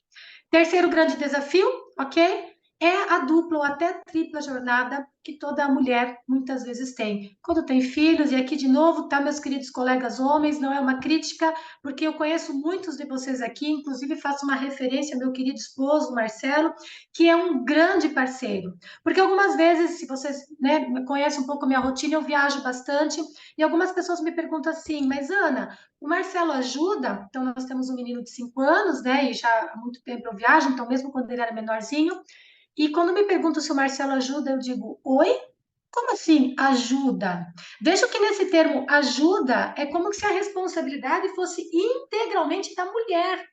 Terceiro grande desafio, ok? É a dupla ou até tripla jornada que toda mulher muitas vezes tem. Quando tem filhos, e aqui de novo, tá, meus queridos colegas homens, não é uma crítica, porque eu conheço muitos de vocês aqui, inclusive faço uma referência ao meu querido esposo, Marcelo, que é um grande parceiro. Porque algumas vezes, se vocês, né, conhecem um pouco a minha rotina, eu viajo bastante, e algumas pessoas me perguntam assim, mas Ana, o Marcelo ajuda? Então, nós temos um menino de 5 anos, né? E já há muito tempo eu viajo, então, mesmo quando ele era menorzinho. E quando me perguntam se o Marcelo ajuda, eu digo: oi? Como assim ajuda? Vejo que nesse termo ajuda é como se a responsabilidade fosse integralmente da mulher.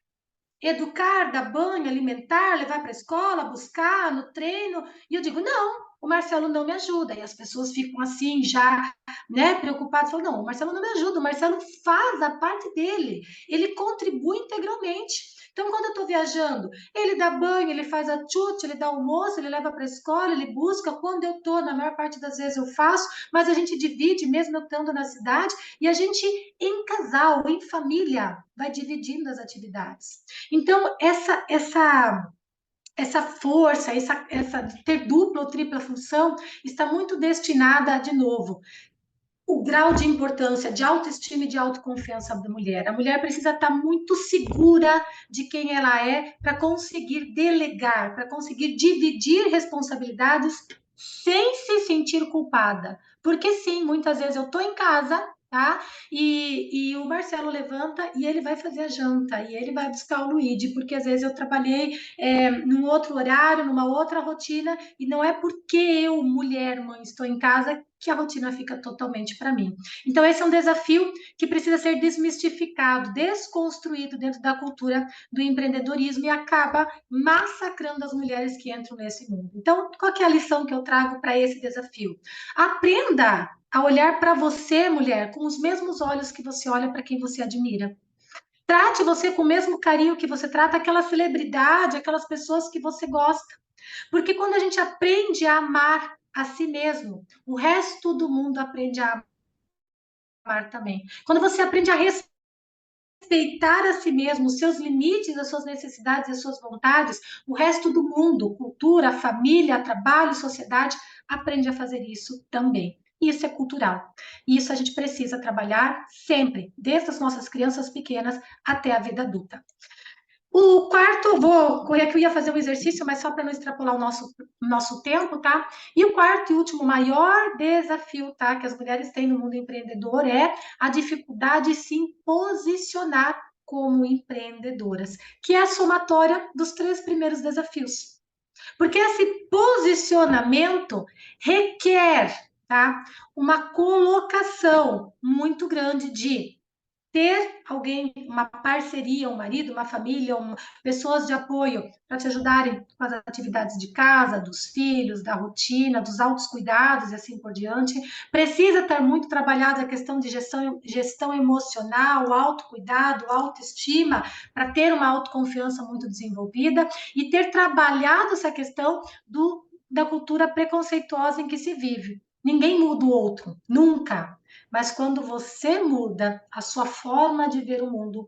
Educar, dar banho, alimentar, levar para a escola, buscar no treino. E eu digo, não, o Marcelo não me ajuda. E as pessoas ficam assim, já, né, preocupadas. Falam, não, o Marcelo não me ajuda, o Marcelo faz a parte dele. Ele contribui integralmente. Então, quando eu estou viajando, ele dá banho, ele faz a chute, ele dá almoço, ele leva para a escola, ele busca. Quando eu estou, na maior parte das vezes eu faço, mas a gente divide, mesmo eu estando na cidade, e a gente, em casal, em família, vai dividindo as atividades. Então, essa força, essa ter dupla ou tripla função está muito destinada, de novo, o grau de importância de autoestima e de autoconfiança da mulher. A mulher precisa estar muito segura de quem ela é para conseguir delegar, para conseguir dividir responsabilidades sem se sentir culpada. Porque sim, muitas vezes eu estou em casa, tá? E o Marcelo levanta e ele vai fazer a janta, e ele vai buscar o Luigi, porque às vezes eu trabalhei num outro horário, numa outra rotina, e não é porque eu, mulher, mãe, estou em casa que a rotina fica totalmente para mim. Então, esse é um desafio que precisa ser desmistificado, desconstruído dentro da cultura do empreendedorismo e acaba massacrando as mulheres que entram nesse mundo. Então, qual que é a lição que eu trago para esse desafio? Aprenda a olhar para você, mulher, com os mesmos olhos que você olha para quem você admira. Trate você com o mesmo carinho que você trata aquela celebridade, aquelas pessoas que você gosta. Porque quando a gente aprende a amar a si mesmo, o resto do mundo aprende a amar também. Quando você aprende a respeitar a si mesmo, os seus limites, as suas necessidades, as suas vontades, o resto do mundo, cultura, família, trabalho, sociedade, aprende a fazer isso também. Isso é cultural. Isso a gente precisa trabalhar sempre, desde as nossas crianças pequenas até a vida adulta. O quarto, vou correr que eu ia fazer um exercício, mas só para não extrapolar o nosso tempo, tá? E o quarto e último maior desafio, tá? Que as mulheres têm no mundo empreendedor é a dificuldade de se posicionar como empreendedoras, que é a somatória dos 3 primeiros desafios. Porque esse posicionamento requer, tá? Uma colocação muito grande de ter alguém, uma parceria, um marido, uma família, pessoas de apoio para te ajudarem com as atividades de casa, dos filhos, da rotina, dos altos cuidados e assim por diante. Precisa estar muito trabalhada a questão de gestão emocional, autocuidado, autoestima, para ter uma autoconfiança muito desenvolvida e ter trabalhado essa questão da cultura preconceituosa em que se vive. Ninguém muda o outro, nunca. Mas quando você muda a sua forma de ver o mundo,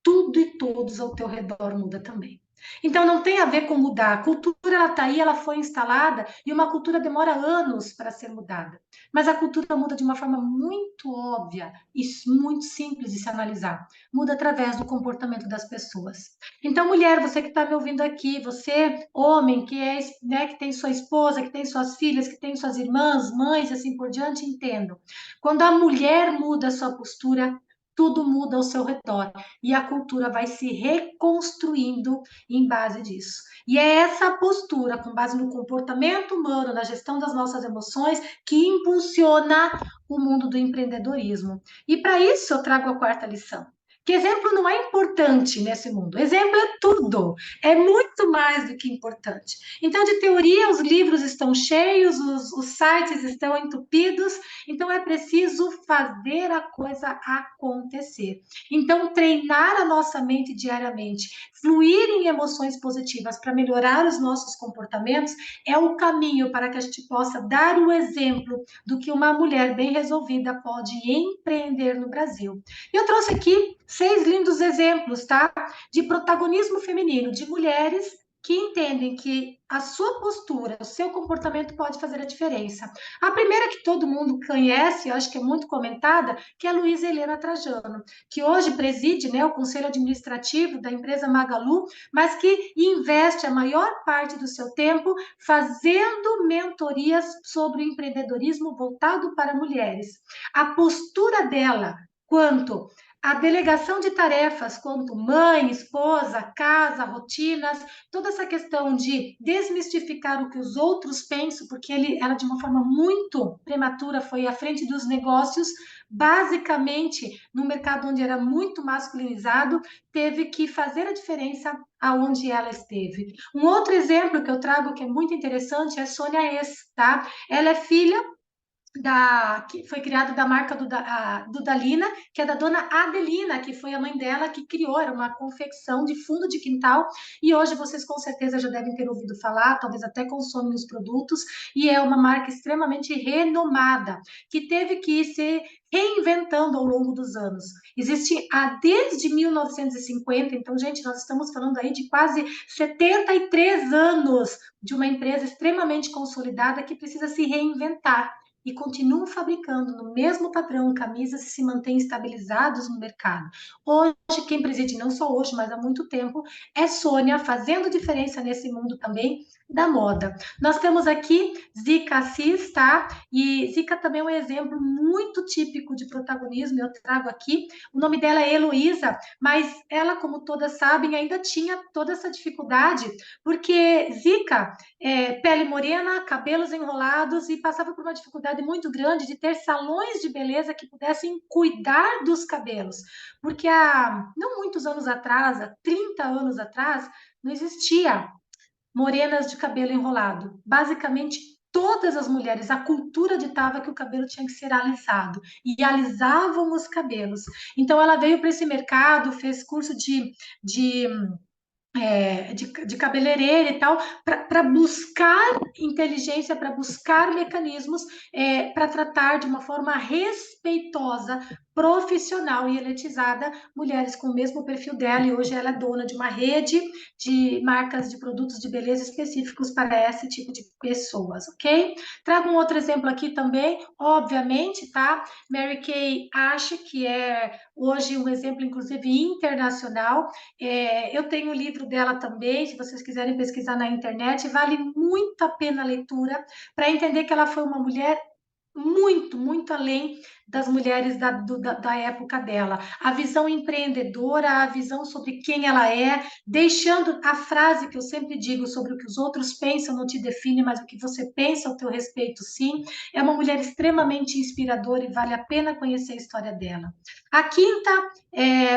tudo e todos ao teu redor muda também. Então não tem a ver com mudar. A cultura ela está aí, ela foi instalada e uma cultura demora anos para ser mudada. Mas a cultura muda de uma forma muito óbvia e muito simples de se analisar. Muda através do comportamento das pessoas. Então, mulher, você que está me ouvindo aqui, você, homem, que é, né, que tem sua esposa, que tem suas filhas, que tem suas irmãs, mães, assim por diante, entendo. Quando a mulher muda a sua postura, tudo muda ao seu redor e a cultura vai se reconstruindo em base disso. E é essa postura, com base no comportamento humano, na gestão das nossas emoções, que impulsiona o mundo do empreendedorismo. E para isso eu trago a quarta lição. Que exemplo não é importante nesse mundo. Exemplo é tudo. É muito mais do que importante. Então, de teoria, os livros estão cheios, os sites estão entupidos. Então, é preciso fazer a coisa acontecer. Então, treinar a nossa mente diariamente, fluir em emoções positivas para melhorar os nossos comportamentos é o caminho para que a gente possa dar o exemplo do que uma mulher bem resolvida pode empreender no Brasil. Eu trouxe aqui 6 lindos exemplos, tá? De protagonismo feminino, de mulheres que entendem que a sua postura, o seu comportamento pode fazer a diferença. A primeira que todo mundo conhece, eu acho que é muito comentada, que é a Luísa Helena Trajano, que hoje preside, né, o conselho administrativo da empresa Magalu, mas que investe a maior parte do seu tempo fazendo mentorias sobre o empreendedorismo voltado para mulheres. A postura dela quanto a delegação de tarefas, quanto mãe, esposa, casa, rotinas, toda essa questão de desmistificar o que os outros pensam, porque ela de uma forma muito prematura foi à frente dos negócios, basicamente no mercado onde era muito masculinizado, teve que fazer a diferença aonde ela esteve. Um outro exemplo que eu trago que é muito interessante é Sônia Es, tá? Ela é filha que foi criado da marca Dudalina, que é da dona Adelina, que foi a mãe dela que criou, era uma confecção de fundo de quintal, e hoje vocês com certeza já devem ter ouvido falar, talvez até consomem os produtos, e é uma marca extremamente renomada, que teve que ir se reinventando ao longo dos anos. Existe desde 1950, então, gente, nós estamos falando aí de quase 73 anos de uma empresa extremamente consolidada que precisa se reinventar e continuam fabricando no mesmo padrão camisas e se mantêm estabilizados no mercado. Hoje, quem preside, não só hoje, mas há muito tempo, é Sônia, fazendo diferença nesse mundo também da moda. Nós temos aqui Zica Assis, tá? E Zica também é um exemplo muito típico de protagonismo, eu trago aqui. O nome dela é Heloísa, mas ela, como todas sabem, ainda tinha toda essa dificuldade, porque Zica pele morena, cabelos enrolados e passava por uma dificuldade muito grande de ter salões de beleza que pudessem cuidar dos cabelos. Porque há não muitos anos atrás, há 30 anos atrás, não existia morenas de cabelo enrolado. Basicamente, todas as mulheres, a cultura ditava que o cabelo tinha que ser alisado e alisavam os cabelos. Então, ela veio para esse mercado, fez curso de cabeleireira e tal, para buscar inteligência, para buscar mecanismos para tratar de uma forma respeitosa profissional e elitizada, mulheres com o mesmo perfil dela, e hoje ela é dona de uma rede de marcas de produtos de beleza específicos para esse tipo de pessoas, ok? Trago um outro exemplo aqui também, obviamente, tá? Mary Kay Ash, que é hoje um exemplo, inclusive, internacional. Eu tenho o livro dela também, se vocês quiserem pesquisar na internet, vale muito a pena a leitura para entender que ela foi uma mulher muito, muito além das mulheres da época dela. A visão empreendedora, a visão sobre quem ela é, deixando a frase que eu sempre digo sobre o que os outros pensam não te define, mas o que você pensa ao teu respeito, sim. É uma mulher extremamente inspiradora e vale a pena conhecer a história dela. A quinta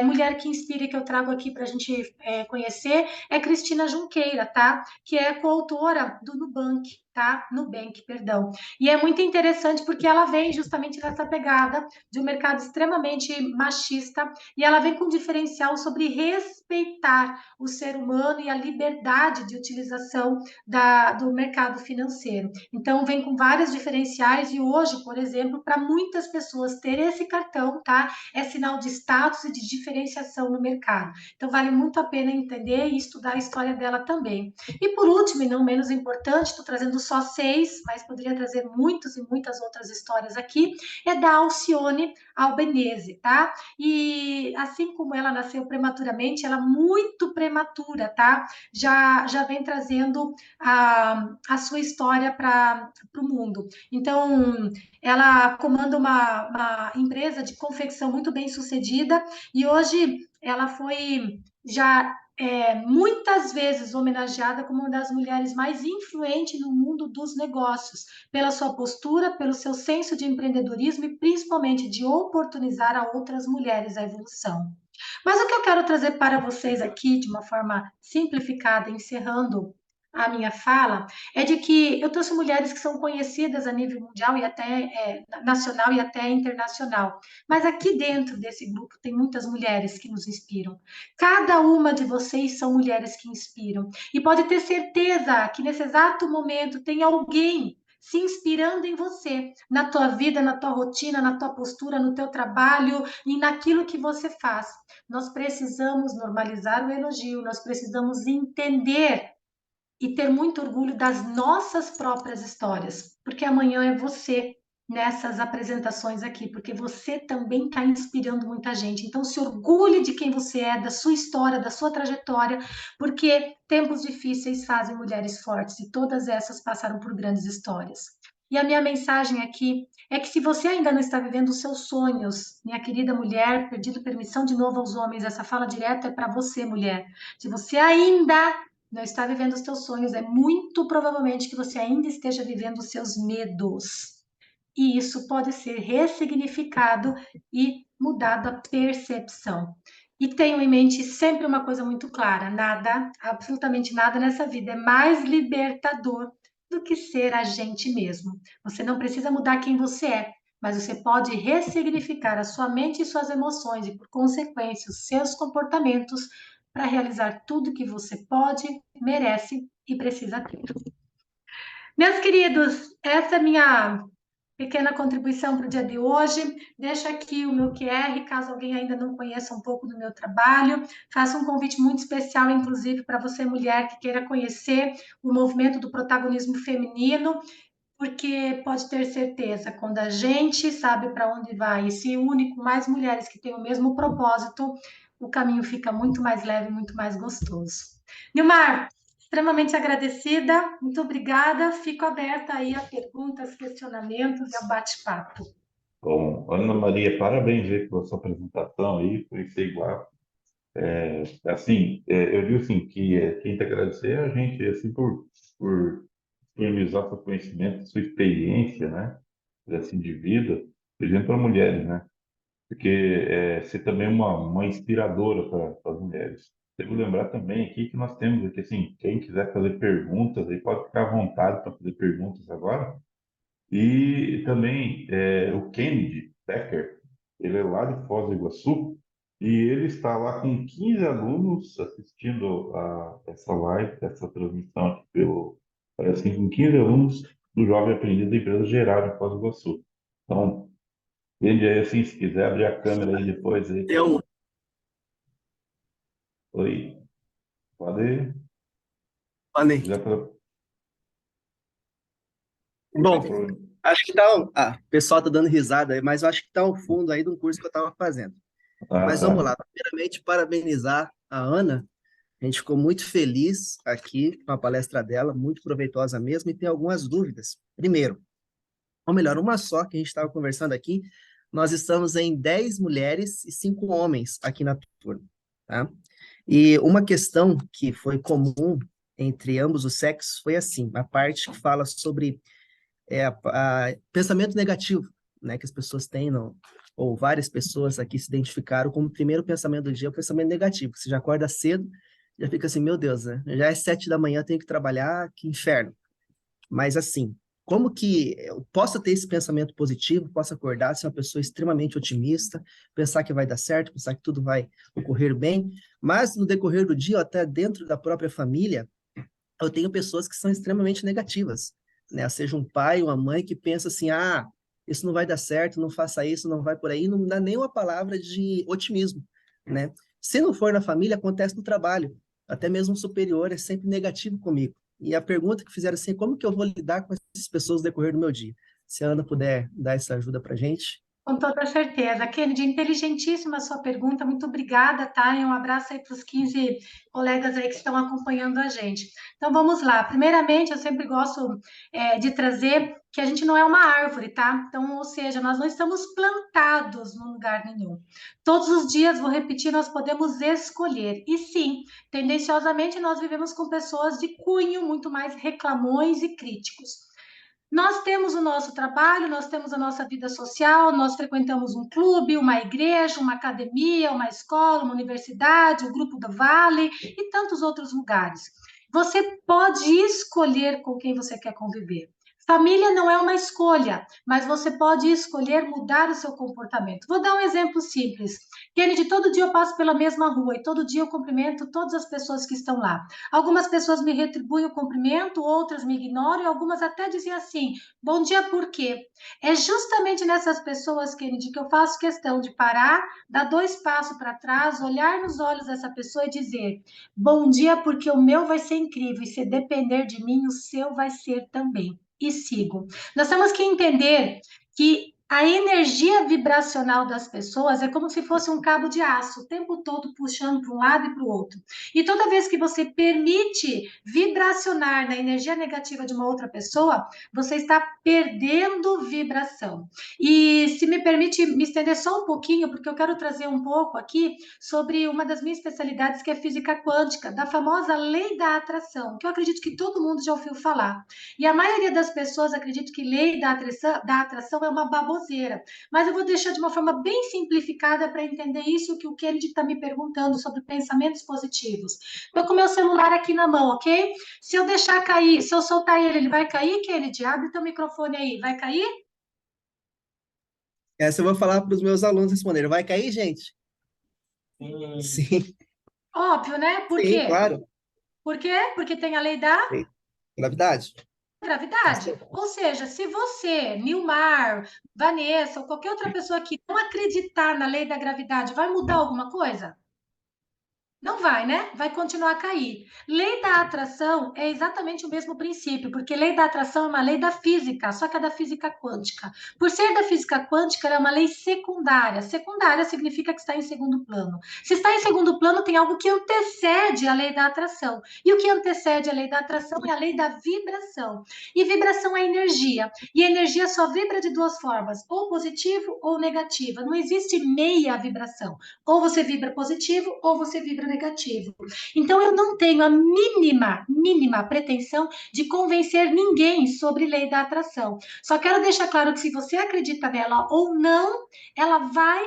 mulher que inspira que eu trago aqui para a gente conhecer é Cristina Junqueira, tá? Que é coautora do Nubank, tá? Nubank, perdão. E é muito interessante porque ela vem justamente nessa pegada de um mercado extremamente machista e ela vem com um diferencial sobre respeitar o ser humano e a liberdade de utilização do mercado financeiro. Então, vem com vários diferenciais e hoje, por exemplo, para muitas pessoas ter esse cartão, tá? É sinal de status e de diferenciação no mercado. Então, vale muito a pena entender e estudar a história dela também. E por último, e não menos importante, estou trazendo só 6, mas poderia trazer muitas e muitas outras histórias aqui, é da Alcione Albanese, tá? E assim como ela nasceu prematuramente, ela muito prematura, tá? Já vem trazendo a sua história para o mundo. Então, ela comanda uma empresa de confecção muito bem sucedida e hoje ela foi já muitas vezes homenageada como uma das mulheres mais influentes no mundo dos negócios, pela sua postura, pelo seu senso de empreendedorismo e principalmente de oportunizar a outras mulheres a evolução. Mas o que eu quero trazer para vocês aqui, de uma forma simplificada, encerrando a minha fala, é de que eu trouxe mulheres que são conhecidas a nível mundial e até nacional e até internacional. Mas aqui dentro desse grupo tem muitas mulheres que nos inspiram. Cada uma de vocês são mulheres que inspiram. E pode ter certeza que nesse exato momento tem alguém se inspirando em você, na tua vida, na tua rotina, na tua postura, no teu trabalho e naquilo que você faz. Nós precisamos normalizar o elogio, nós precisamos entender e ter muito orgulho das nossas próprias histórias, porque amanhã é você nessas apresentações aqui, porque você também está inspirando muita gente. Então, se orgulhe de quem você é, da sua história, da sua trajetória, porque tempos difíceis fazem mulheres fortes e todas essas passaram por grandes histórias. E a minha mensagem aqui é que se você ainda não está vivendo os seus sonhos, minha querida mulher, pedindo permissão de novo aos homens, essa fala direta é para você, mulher. Se você ainda não está vivendo os teus sonhos, é muito provavelmente que você ainda esteja vivendo os seus medos. E isso pode ser ressignificado e mudado a percepção. E tenham em mente sempre uma coisa muito clara: nada, absolutamente nada nessa vida é mais libertador do que ser a gente mesmo. Você não precisa mudar quem você é, mas você pode ressignificar a sua mente e suas emoções e, por consequência, os seus comportamentos para realizar tudo que você pode, merece e precisa ter. Meus queridos, essa é a minha pequena contribuição para o dia de hoje. Deixa aqui o meu QR, caso alguém ainda não conheça um pouco do meu trabalho. Faço um convite muito especial, inclusive, para você, mulher, que queira conhecer o movimento do protagonismo feminino, porque pode ter certeza, quando a gente sabe para onde vai e se une com mais mulheres que têm o mesmo propósito, o caminho fica muito mais leve, muito mais gostoso. Nilmar, extremamente agradecida, muito obrigada. Fico aberta aí a perguntas, questionamentos e ao bate-papo. Bom, Ana Maria, parabéns aí pela sua apresentação aí, foi ser igual. Assim, eu digo assim, que quem tem que agradecer é a gente, assim, por disponibilizar seu conhecimento, sua experiência, né, assim, de vida, por exemplo, para mulheres, né, porque você também é uma inspiradora para as mulheres. Devo lembrar também aqui que nós temos aqui, assim, quem quiser fazer perguntas, aí pode ficar à vontade para fazer perguntas agora. E também o Kennedy Becker, ele é lá de Foz do Iguaçu, e ele está lá com 15 alunos assistindo a essa live, essa transmissão aqui parece que com 15 alunos do Jovem Aprendiz da Empresa Geral de Foz do Iguaçu. Então, Ele aí, assim, se quiser abrir a câmera aí depois aí. Eu, Oi, pode. Se falei. quiser Bom, pro- acho que tá. O pessoal tá dando risada aí, mas eu acho que tá ao fundo aí do curso que eu estava fazendo. Ah, Mas vamos tá. lá. Primeiramente, parabenizar a Ana. A gente ficou muito feliz aqui com a palestra dela, muito proveitosa mesmo, e tem algumas dúvidas. Primeiro, ou melhor, uma só que a gente estava conversando aqui, nós estamos em 10 mulheres e 5 homens aqui na turma, tá? E uma questão que foi comum entre ambos os sexos foi assim, a parte que fala sobre pensamento negativo, né, que as pessoas têm, não, ou várias pessoas aqui se identificaram como o primeiro pensamento do dia, o pensamento negativo, que você já acorda cedo, já fica assim, meu Deus, né? Já é 7 da manhã, eu tenho que trabalhar, que inferno. Mas assim, como que eu posso ter esse pensamento positivo, posso acordar, ser uma pessoa extremamente otimista, pensar que vai dar certo, pensar que tudo vai ocorrer bem, mas no decorrer do dia, ou até dentro da própria família, eu tenho pessoas que são extremamente negativas, né? Seja um pai, uma mãe que pensa assim, isso não vai dar certo, não faça isso, não vai por aí, não dá nem uma palavra de otimismo, né? Se não for na família, acontece no trabalho. Até mesmo o superior é sempre negativo comigo. E a pergunta que fizeram assim, como que eu vou lidar com essas pessoas no decorrer do meu dia? Se a Ana puder dar essa ajuda para gente. Com toda certeza. Kennedy, inteligentíssima a sua pergunta, muito obrigada, tá? E um abraço aí para os 15 colegas aí que estão acompanhando a gente. Então, vamos lá. Primeiramente, eu sempre gosto de trazer que a gente não é uma árvore, tá? Então, ou seja, nós não estamos plantados num lugar nenhum. Todos os dias, vou repetir, nós podemos escolher. E sim, tendenciosamente, nós vivemos com pessoas de cunho muito mais reclamões e críticos. Nós temos o nosso trabalho, nós temos a nossa vida social, nós frequentamos um clube, uma igreja, uma academia, uma escola, uma universidade, o grupo do Vale e tantos outros lugares. Você pode escolher com quem você quer conviver. Família não é uma escolha, mas você pode escolher mudar o seu comportamento. Vou dar um exemplo simples. Kennedy, todo dia eu passo pela mesma rua e todo dia eu cumprimento todas as pessoas que estão lá. Algumas pessoas me retribuem o cumprimento, outras me ignoram e algumas até dizem assim: bom dia, por quê? É justamente nessas pessoas, Kennedy, que eu faço questão de parar, dar 2 passos para trás, olhar nos olhos dessa pessoa e dizer: bom dia, porque o meu vai ser incrível e se depender de mim, o seu vai ser também. E sigo. Nós temos que entender que a energia vibracional das pessoas é como se fosse um cabo de aço, o tempo todo puxando para um lado e para o outro. E toda vez que você permite vibracionar na energia negativa de uma outra pessoa, você está perdendo vibração. E se me permite me estender só um pouquinho, porque eu quero trazer um pouco aqui sobre uma das minhas especialidades, que é física quântica, da famosa lei da atração, que eu acredito que todo mundo já ouviu falar. E a maioria das pessoas acredita que lei da atração é uma baboseira. Mas eu vou deixar de uma forma bem simplificada para entender isso que o Kennedy está me perguntando sobre pensamentos positivos. Estou com o meu celular aqui na mão, ok? Se eu deixar cair, se eu soltar ele, ele vai cair, Kennedy? Abre teu microfone aí, vai cair? Essa eu vou falar para os meus alunos responderem. Vai cair, gente? Sim, Óbvio, né? Por sim, quê? claro. Por quê? Porque tem a lei da Sim. Gravidade. gravidade. Ou seja, se você, Nilmar, Vanessa ou qualquer outra pessoa que não acreditar na lei da gravidade, vai mudar alguma coisa? Não vai, né? Vai continuar a cair. Lei da atração é exatamente o mesmo princípio, porque lei da atração é uma lei da física, só que é da física quântica. Por ser da física quântica, ela é uma lei secundária. Secundária significa que está em segundo plano. Se está em segundo plano, tem algo que antecede a lei da atração. E o que antecede a lei da atração é a lei da vibração. E vibração é energia. E energia só vibra de 2 formas, ou positivo ou negativa. Não existe meia vibração. Ou você vibra positivo ou você vibra negativo. Então eu não tenho a mínima pretensão de convencer ninguém sobre lei da atração. Só quero deixar claro que se você acredita nela ou não, ela vai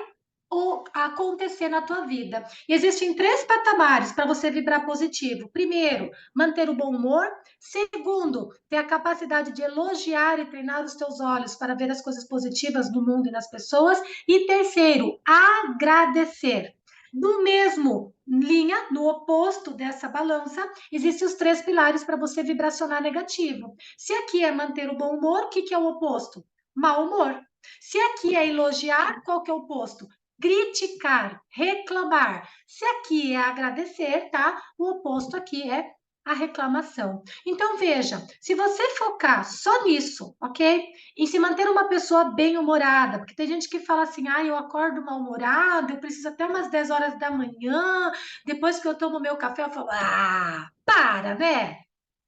acontecer na tua vida. E existem 3 patamares para você vibrar positivo. Primeiro, manter o bom humor. Segundo, ter a capacidade de elogiar e treinar os teus olhos para ver as coisas positivas no mundo e nas pessoas. E terceiro, agradecer. No mesmo linha, no oposto dessa balança, existem os 3 pilares para você vibracionar negativo. Se aqui é manter o bom humor, o que é o oposto? Mau humor. Se aqui é elogiar, qual que é o oposto? Criticar, reclamar. Se aqui é agradecer, tá? O oposto aqui é a reclamação. Então, veja, se você focar só nisso, ok? Em se manter uma pessoa bem-humorada, porque tem gente que fala assim, ah, eu acordo mal-humorado, eu preciso até umas 10 horas da manhã, depois que eu tomo meu café, eu falo, ah, para, né?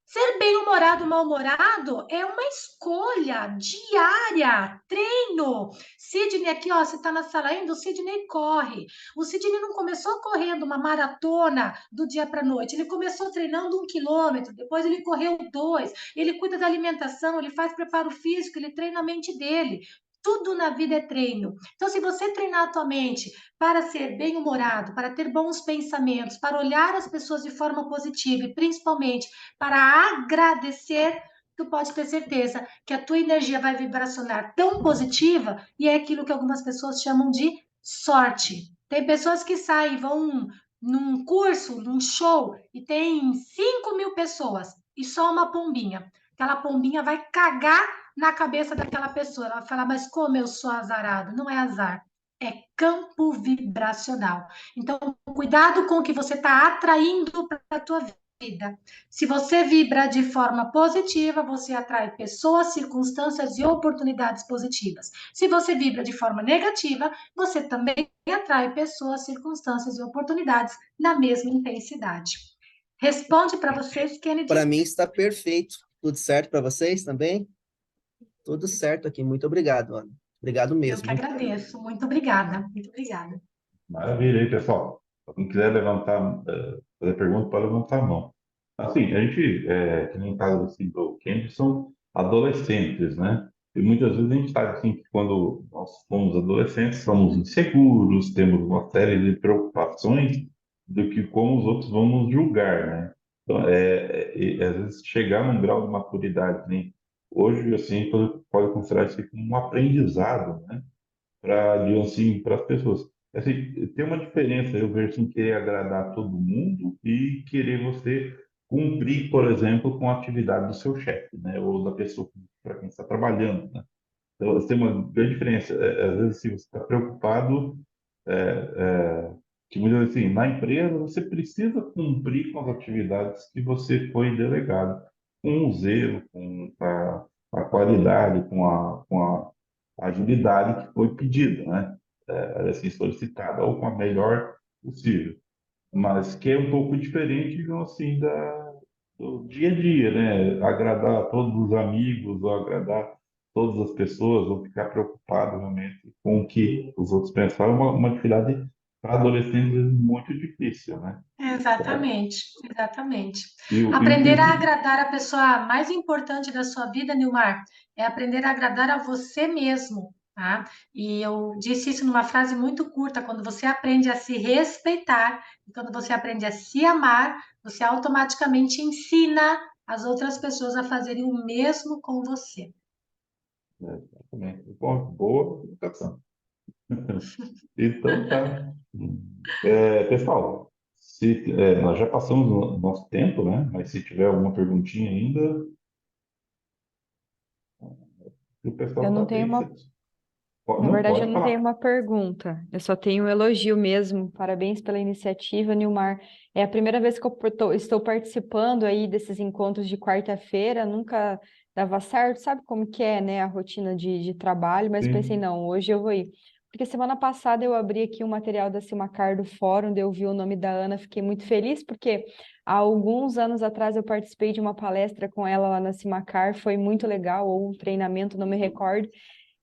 Ser bem-humorado ou mal-humorado é uma escolha diária, treino. Sidney aqui, ó, você tá na sala ainda, o Sidney corre. O Sidney não começou correndo uma maratona do dia para noite, ele começou treinando 1 quilômetro, depois ele correu 2, ele cuida da alimentação, ele faz preparo físico, ele treina a mente dele. Tudo na vida é treino. Então, se você treinar a tua mente para ser bem-humorado, para ter bons pensamentos, para olhar as pessoas de forma positiva e principalmente para agradecer, tu pode ter certeza que a tua energia vai vibracionar tão positiva e é aquilo que algumas pessoas chamam de sorte. Tem pessoas que saem, vão num curso, num show e tem 5.000 pessoas e só uma pombinha. Aquela pombinha vai cagar na cabeça daquela pessoa. Ela vai falar, mas como eu sou azarado? Não é azar, é campo vibracional. Então, cuidado com o que você está atraindo para a tua vida. Se você vibra de forma positiva, você atrai pessoas, circunstâncias e oportunidades positivas. Se você vibra de forma negativa, você também atrai pessoas, circunstâncias e oportunidades na mesma intensidade. Responde para vocês, Para Kennedy. mim está perfeito. Tudo certo para vocês também? Tudo certo aqui. Muito obrigado, Ana. Obrigado Eu que mesmo. agradeço. Muito obrigada. Muito obrigada. Maravilha aí, pessoal. Quem quiser levantar, fazer pergunta, pode levantar a mão. Assim, a gente, que nem caso assim, do Candy, são adolescentes, né? E muitas vezes a gente sabe assim, que quando nós somos adolescentes, somos inseguros, temos uma série de preocupações do que como os outros vão nos julgar, né? Então, às vezes chegar num grau de maturidade, né? Hoje, assim, pode considerar isso como um aprendizado, né? Para, assim, para as pessoas. Assim, tem uma diferença, eu vejo assim, querer agradar todo mundo e querer você cumprir, por exemplo, com a atividade do seu chefe, né? Ou da pessoa para quem está trabalhando, né? Então, tem uma grande diferença. Às vezes, se você está preocupado, é, que muitas vezes, assim, na empresa, você precisa cumprir com as atividades que você foi delegado, com o zelo, com a qualidade, com a agilidade que foi pedida, né? Assim, solicitada, ou com a melhor possível. Mas que é um pouco diferente, então, assim, do dia a dia, né? Agradar todos os amigos, ou agradar todas as pessoas, ou ficar preocupado realmente com o que os outros pensam, é uma atividade para adolescentes muito difícil, né? Exatamente, exatamente. E o Aprender a que... agradar a pessoa mais importante da sua vida, Nilmar, é aprender a agradar a você mesmo, tá? E eu disse isso numa frase muito curta, quando você aprende a se respeitar e quando você aprende a se amar, você automaticamente ensina as outras pessoas a fazerem o mesmo com você. Exatamente. Boa educação. Então, tá. Pessoal, nós já passamos o nosso tempo, né? Mas se tiver alguma perguntinha ainda, o pessoal Eu está não tenho bem. uma Na Não, verdade, eu pode não tenho falar. uma pergunta, eu só tenho um elogio mesmo. Parabéns pela iniciativa, Nilmar. É a primeira vez que estou participando aí desses encontros de quarta-feira, nunca dava certo, sabe como que é, né, a rotina de trabalho, mas eu pensei, Sim. não, hoje eu vou ir. Porque semana passada eu abri aqui um material da Simacar do fórum, daí eu vi o nome da Ana, fiquei muito feliz, porque há alguns anos atrás eu participei de uma palestra com ela lá na Simacar, foi muito legal, ou um treinamento, não me recordo.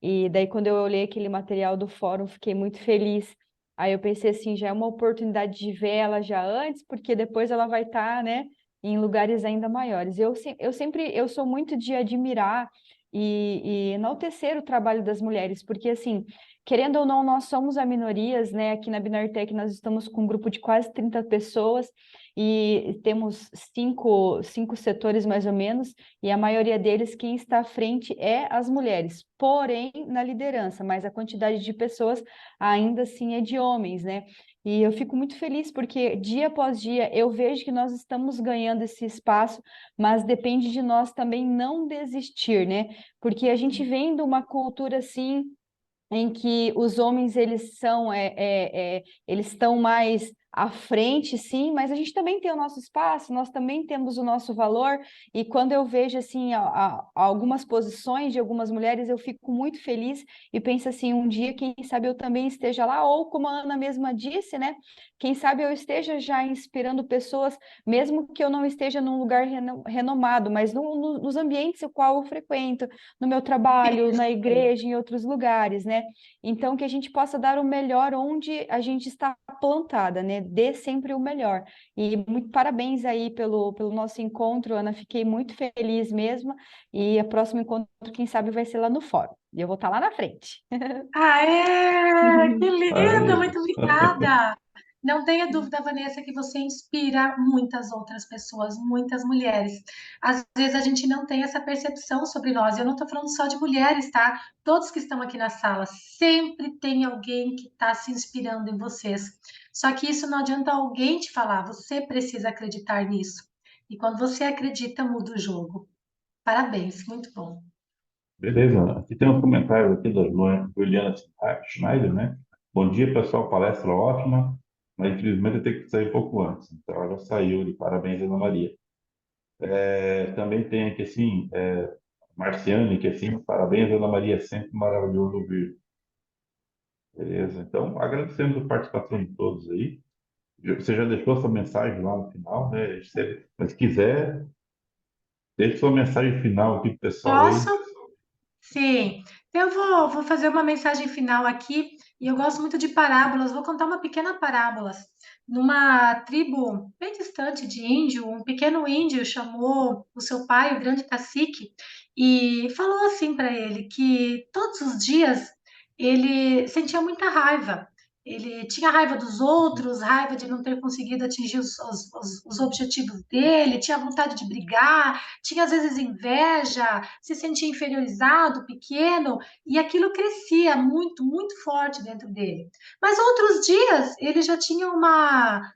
E daí, quando eu olhei aquele material do fórum, fiquei muito feliz. Aí eu pensei assim, já é uma oportunidade de ver ela já antes, porque depois ela vai estar, né, em lugares ainda maiores. Eu sou muito de admirar e enaltecer o trabalho das mulheres, porque assim, querendo ou não, nós somos a minorias, né? Aqui na Binartech nós estamos com um grupo de quase 30 pessoas e temos cinco setores mais ou menos, e a maioria deles, quem está à frente é as mulheres, porém na liderança, mas a quantidade de pessoas ainda assim é de homens, né? E eu fico muito feliz porque dia após dia eu vejo que nós estamos ganhando esse espaço, mas depende de nós também não desistir, né? Porque a gente vem de uma cultura assim em que os homens eles estão mais à frente, sim, mas a gente também tem o nosso espaço, nós também temos o nosso valor, e quando eu vejo assim algumas posições de algumas mulheres, eu fico muito feliz e penso assim, um dia, quem sabe eu também esteja lá, ou como a Ana mesma disse, né? Quem sabe eu esteja já inspirando pessoas, mesmo que eu não esteja num lugar renomado, mas nos ambientes o qual eu frequento, no meu trabalho, na igreja, em outros lugares, né? Então, que a gente possa dar o melhor onde a gente está plantada, né? Dê sempre o melhor. E muito parabéns aí pelo nosso encontro, Ana. Fiquei muito feliz mesmo. E o próximo encontro, quem sabe, vai ser lá no fórum. E eu vou estar lá na frente. Ah, é! Que lindo! Aí, Muito obrigada! Não tenha dúvida, Vanessa, que você inspira muitas outras pessoas, muitas mulheres. Às vezes a gente não tem essa percepção sobre nós. Eu não estou falando só de mulheres, tá? Todos que estão aqui na sala, sempre tem alguém que está se inspirando em vocês. Só que isso não adianta alguém te falar, você precisa acreditar nisso. E quando você acredita, muda o jogo. Parabéns, muito bom. beleza. Aqui tem um comentário aqui da Juliana Schneider, né? Bom dia, pessoal. Palestra ótima, mas infelizmente eu tenho que sair um pouco antes. Então, ela já saiu. De parabéns, Ana Maria. Também tem aqui, assim, Marciane, que assim, parabéns, Ana Maria. Sempre maravilhoso ouvir. Beleza. Então, agradecemos a participação de todos aí. Você já deixou sua mensagem lá no final, né? Mas se quiser, deixe sua mensagem final aqui pro pessoal aí. Posso? Sim, eu vou fazer uma mensagem final aqui, e eu gosto muito de parábolas. Vou contar uma pequena parábola. Numa tribo bem distante de índio, um pequeno índio chamou o seu pai, o grande cacique, e falou assim para ele que todos os dias ele sentia muita raiva. Ele tinha raiva dos outros, raiva de não ter conseguido atingir os objetivos dele, tinha vontade de brigar, tinha às vezes inveja, se sentia inferiorizado, pequeno, e aquilo crescia muito, muito forte dentro dele. Mas outros dias ele já tinha uma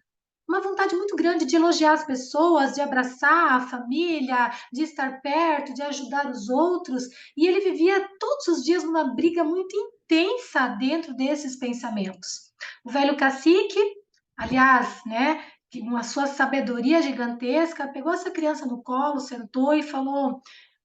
vontade muito grande de elogiar as pessoas, de abraçar a família, de estar perto, de ajudar os outros, e ele vivia todos os dias numa briga muito intensa dentro desses pensamentos. O velho cacique, aliás, né, que com a sua sabedoria gigantesca, pegou essa criança no colo, sentou e falou: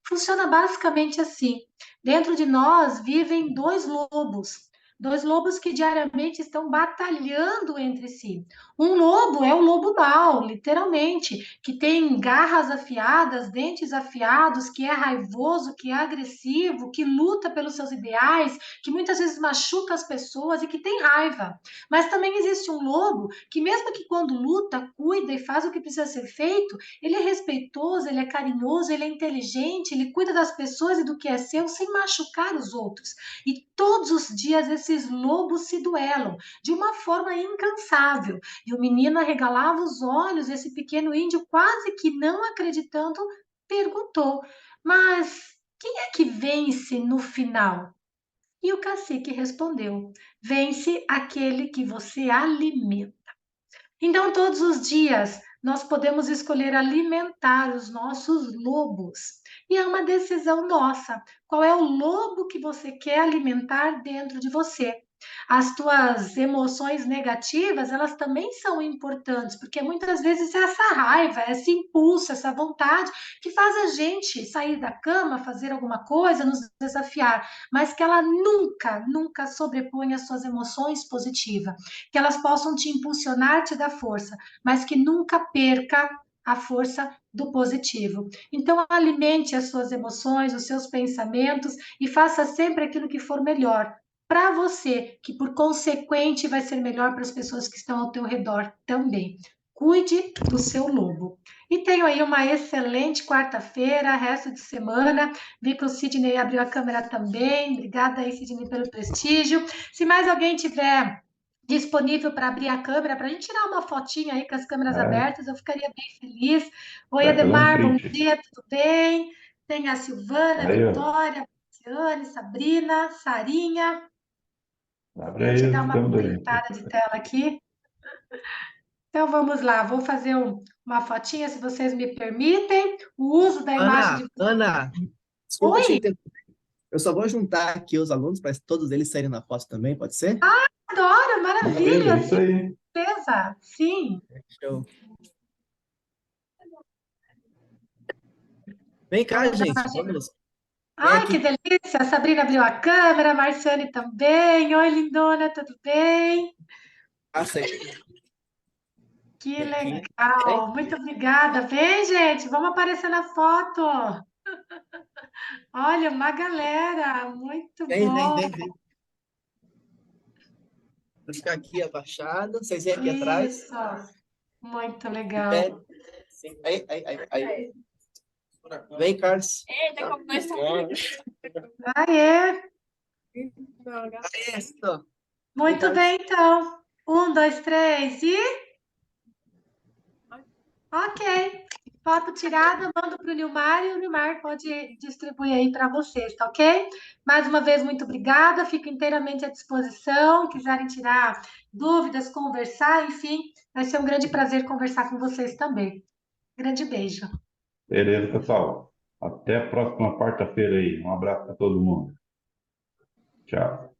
funciona basicamente assim. Dentro de nós vivem dois lobos que diariamente estão batalhando entre si. Um lobo é o lobo mau, literalmente, que tem garras afiadas, dentes afiados, que é raivoso, que é agressivo, que luta pelos seus ideais, que muitas vezes machuca as pessoas e que tem raiva. Mas também existe um lobo que, mesmo que quando luta, cuida e faz o que precisa ser feito, ele é respeitoso, ele é carinhoso, ele é inteligente, ele cuida das pessoas e do que é seu sem machucar os outros. E todos os dias esses lobos se duelam de uma forma incansável. E o menino arregalava os olhos, esse pequeno índio, quase que não acreditando, perguntou: mas quem é que vence no final? E o cacique respondeu: vence aquele que você alimenta. Então, todos os dias, nós podemos escolher alimentar os nossos lobos. E é uma decisão nossa. Qual é o lobo que você quer alimentar dentro de você? As tuas emoções negativas, elas também são importantes, porque muitas vezes é essa raiva, esse impulso, essa vontade que faz a gente sair da cama, fazer alguma coisa, nos desafiar, mas que ela nunca, nunca sobrepõe as suas emoções positivas, que elas possam te impulsionar, te dar força, mas que nunca perca a força do positivo. Então, alimente as suas emoções, os seus pensamentos e faça sempre aquilo que for melhor para você, que por consequente vai ser melhor para as pessoas que estão ao teu redor também. Cuide do seu lobo. E tenho aí uma excelente quarta-feira, resto de semana. Vi que o Sidney abriu a câmera também. Obrigada aí, Sidney, pelo prestígio. Se mais alguém tiver disponível para abrir a câmera, para a gente tirar uma fotinha aí com as câmeras É, abertas, eu ficaria bem feliz. Oi, vai fazer um Ademar, bom print. dia, tudo bem? Tem a Silvana, a Aí, ó. Vitória, Luciane, Sabrina, Sarinha. Abre Deixa aí eu dar as uma câmeras aí. aproveitada de tela aqui. Então vamos lá, vou fazer uma fotinha, se vocês me permitem. O uso da imagem Ana, de. Ana, desculpa te Oi, interromper. Eu só vou juntar aqui os alunos para todos eles saírem na foto também, pode ser? Adoro, Maravilha, maravilha, isso sim, aí. certeza. Sim. Show. Vem cá, Vamos já gente. imaginar. Vamos. Vem Ai, que aqui. delícia! A Sabrina abriu a câmera, a Marciane também. Oi, lindona, tudo bem? Passa aí. Que Vem aqui. legal! Vem, Muito obrigada. Vem, gente, vamos aparecer na foto. Olha, uma galera, muito vem, bom. vem, vem. Vou ficar aqui abaixado. Vocês vêm aqui atrás. Isso, muito Em pé. legal. Sim. Aí. Vem, Carlos. Aê, Isso. Vem, muito Carlos. bem, então. Um, dois, três e. Ok. Foto tirada, mando para o Nilmar e o Nilmar pode distribuir aí para vocês, tá ok? Mais uma vez, muito obrigada. Fico inteiramente à disposição. Quiserem tirar dúvidas, conversar, enfim, vai ser um grande prazer conversar com vocês também. Grande beijo. Beleza, pessoal. Até a próxima quarta-feira aí. Um abraço para todo mundo. Tchau.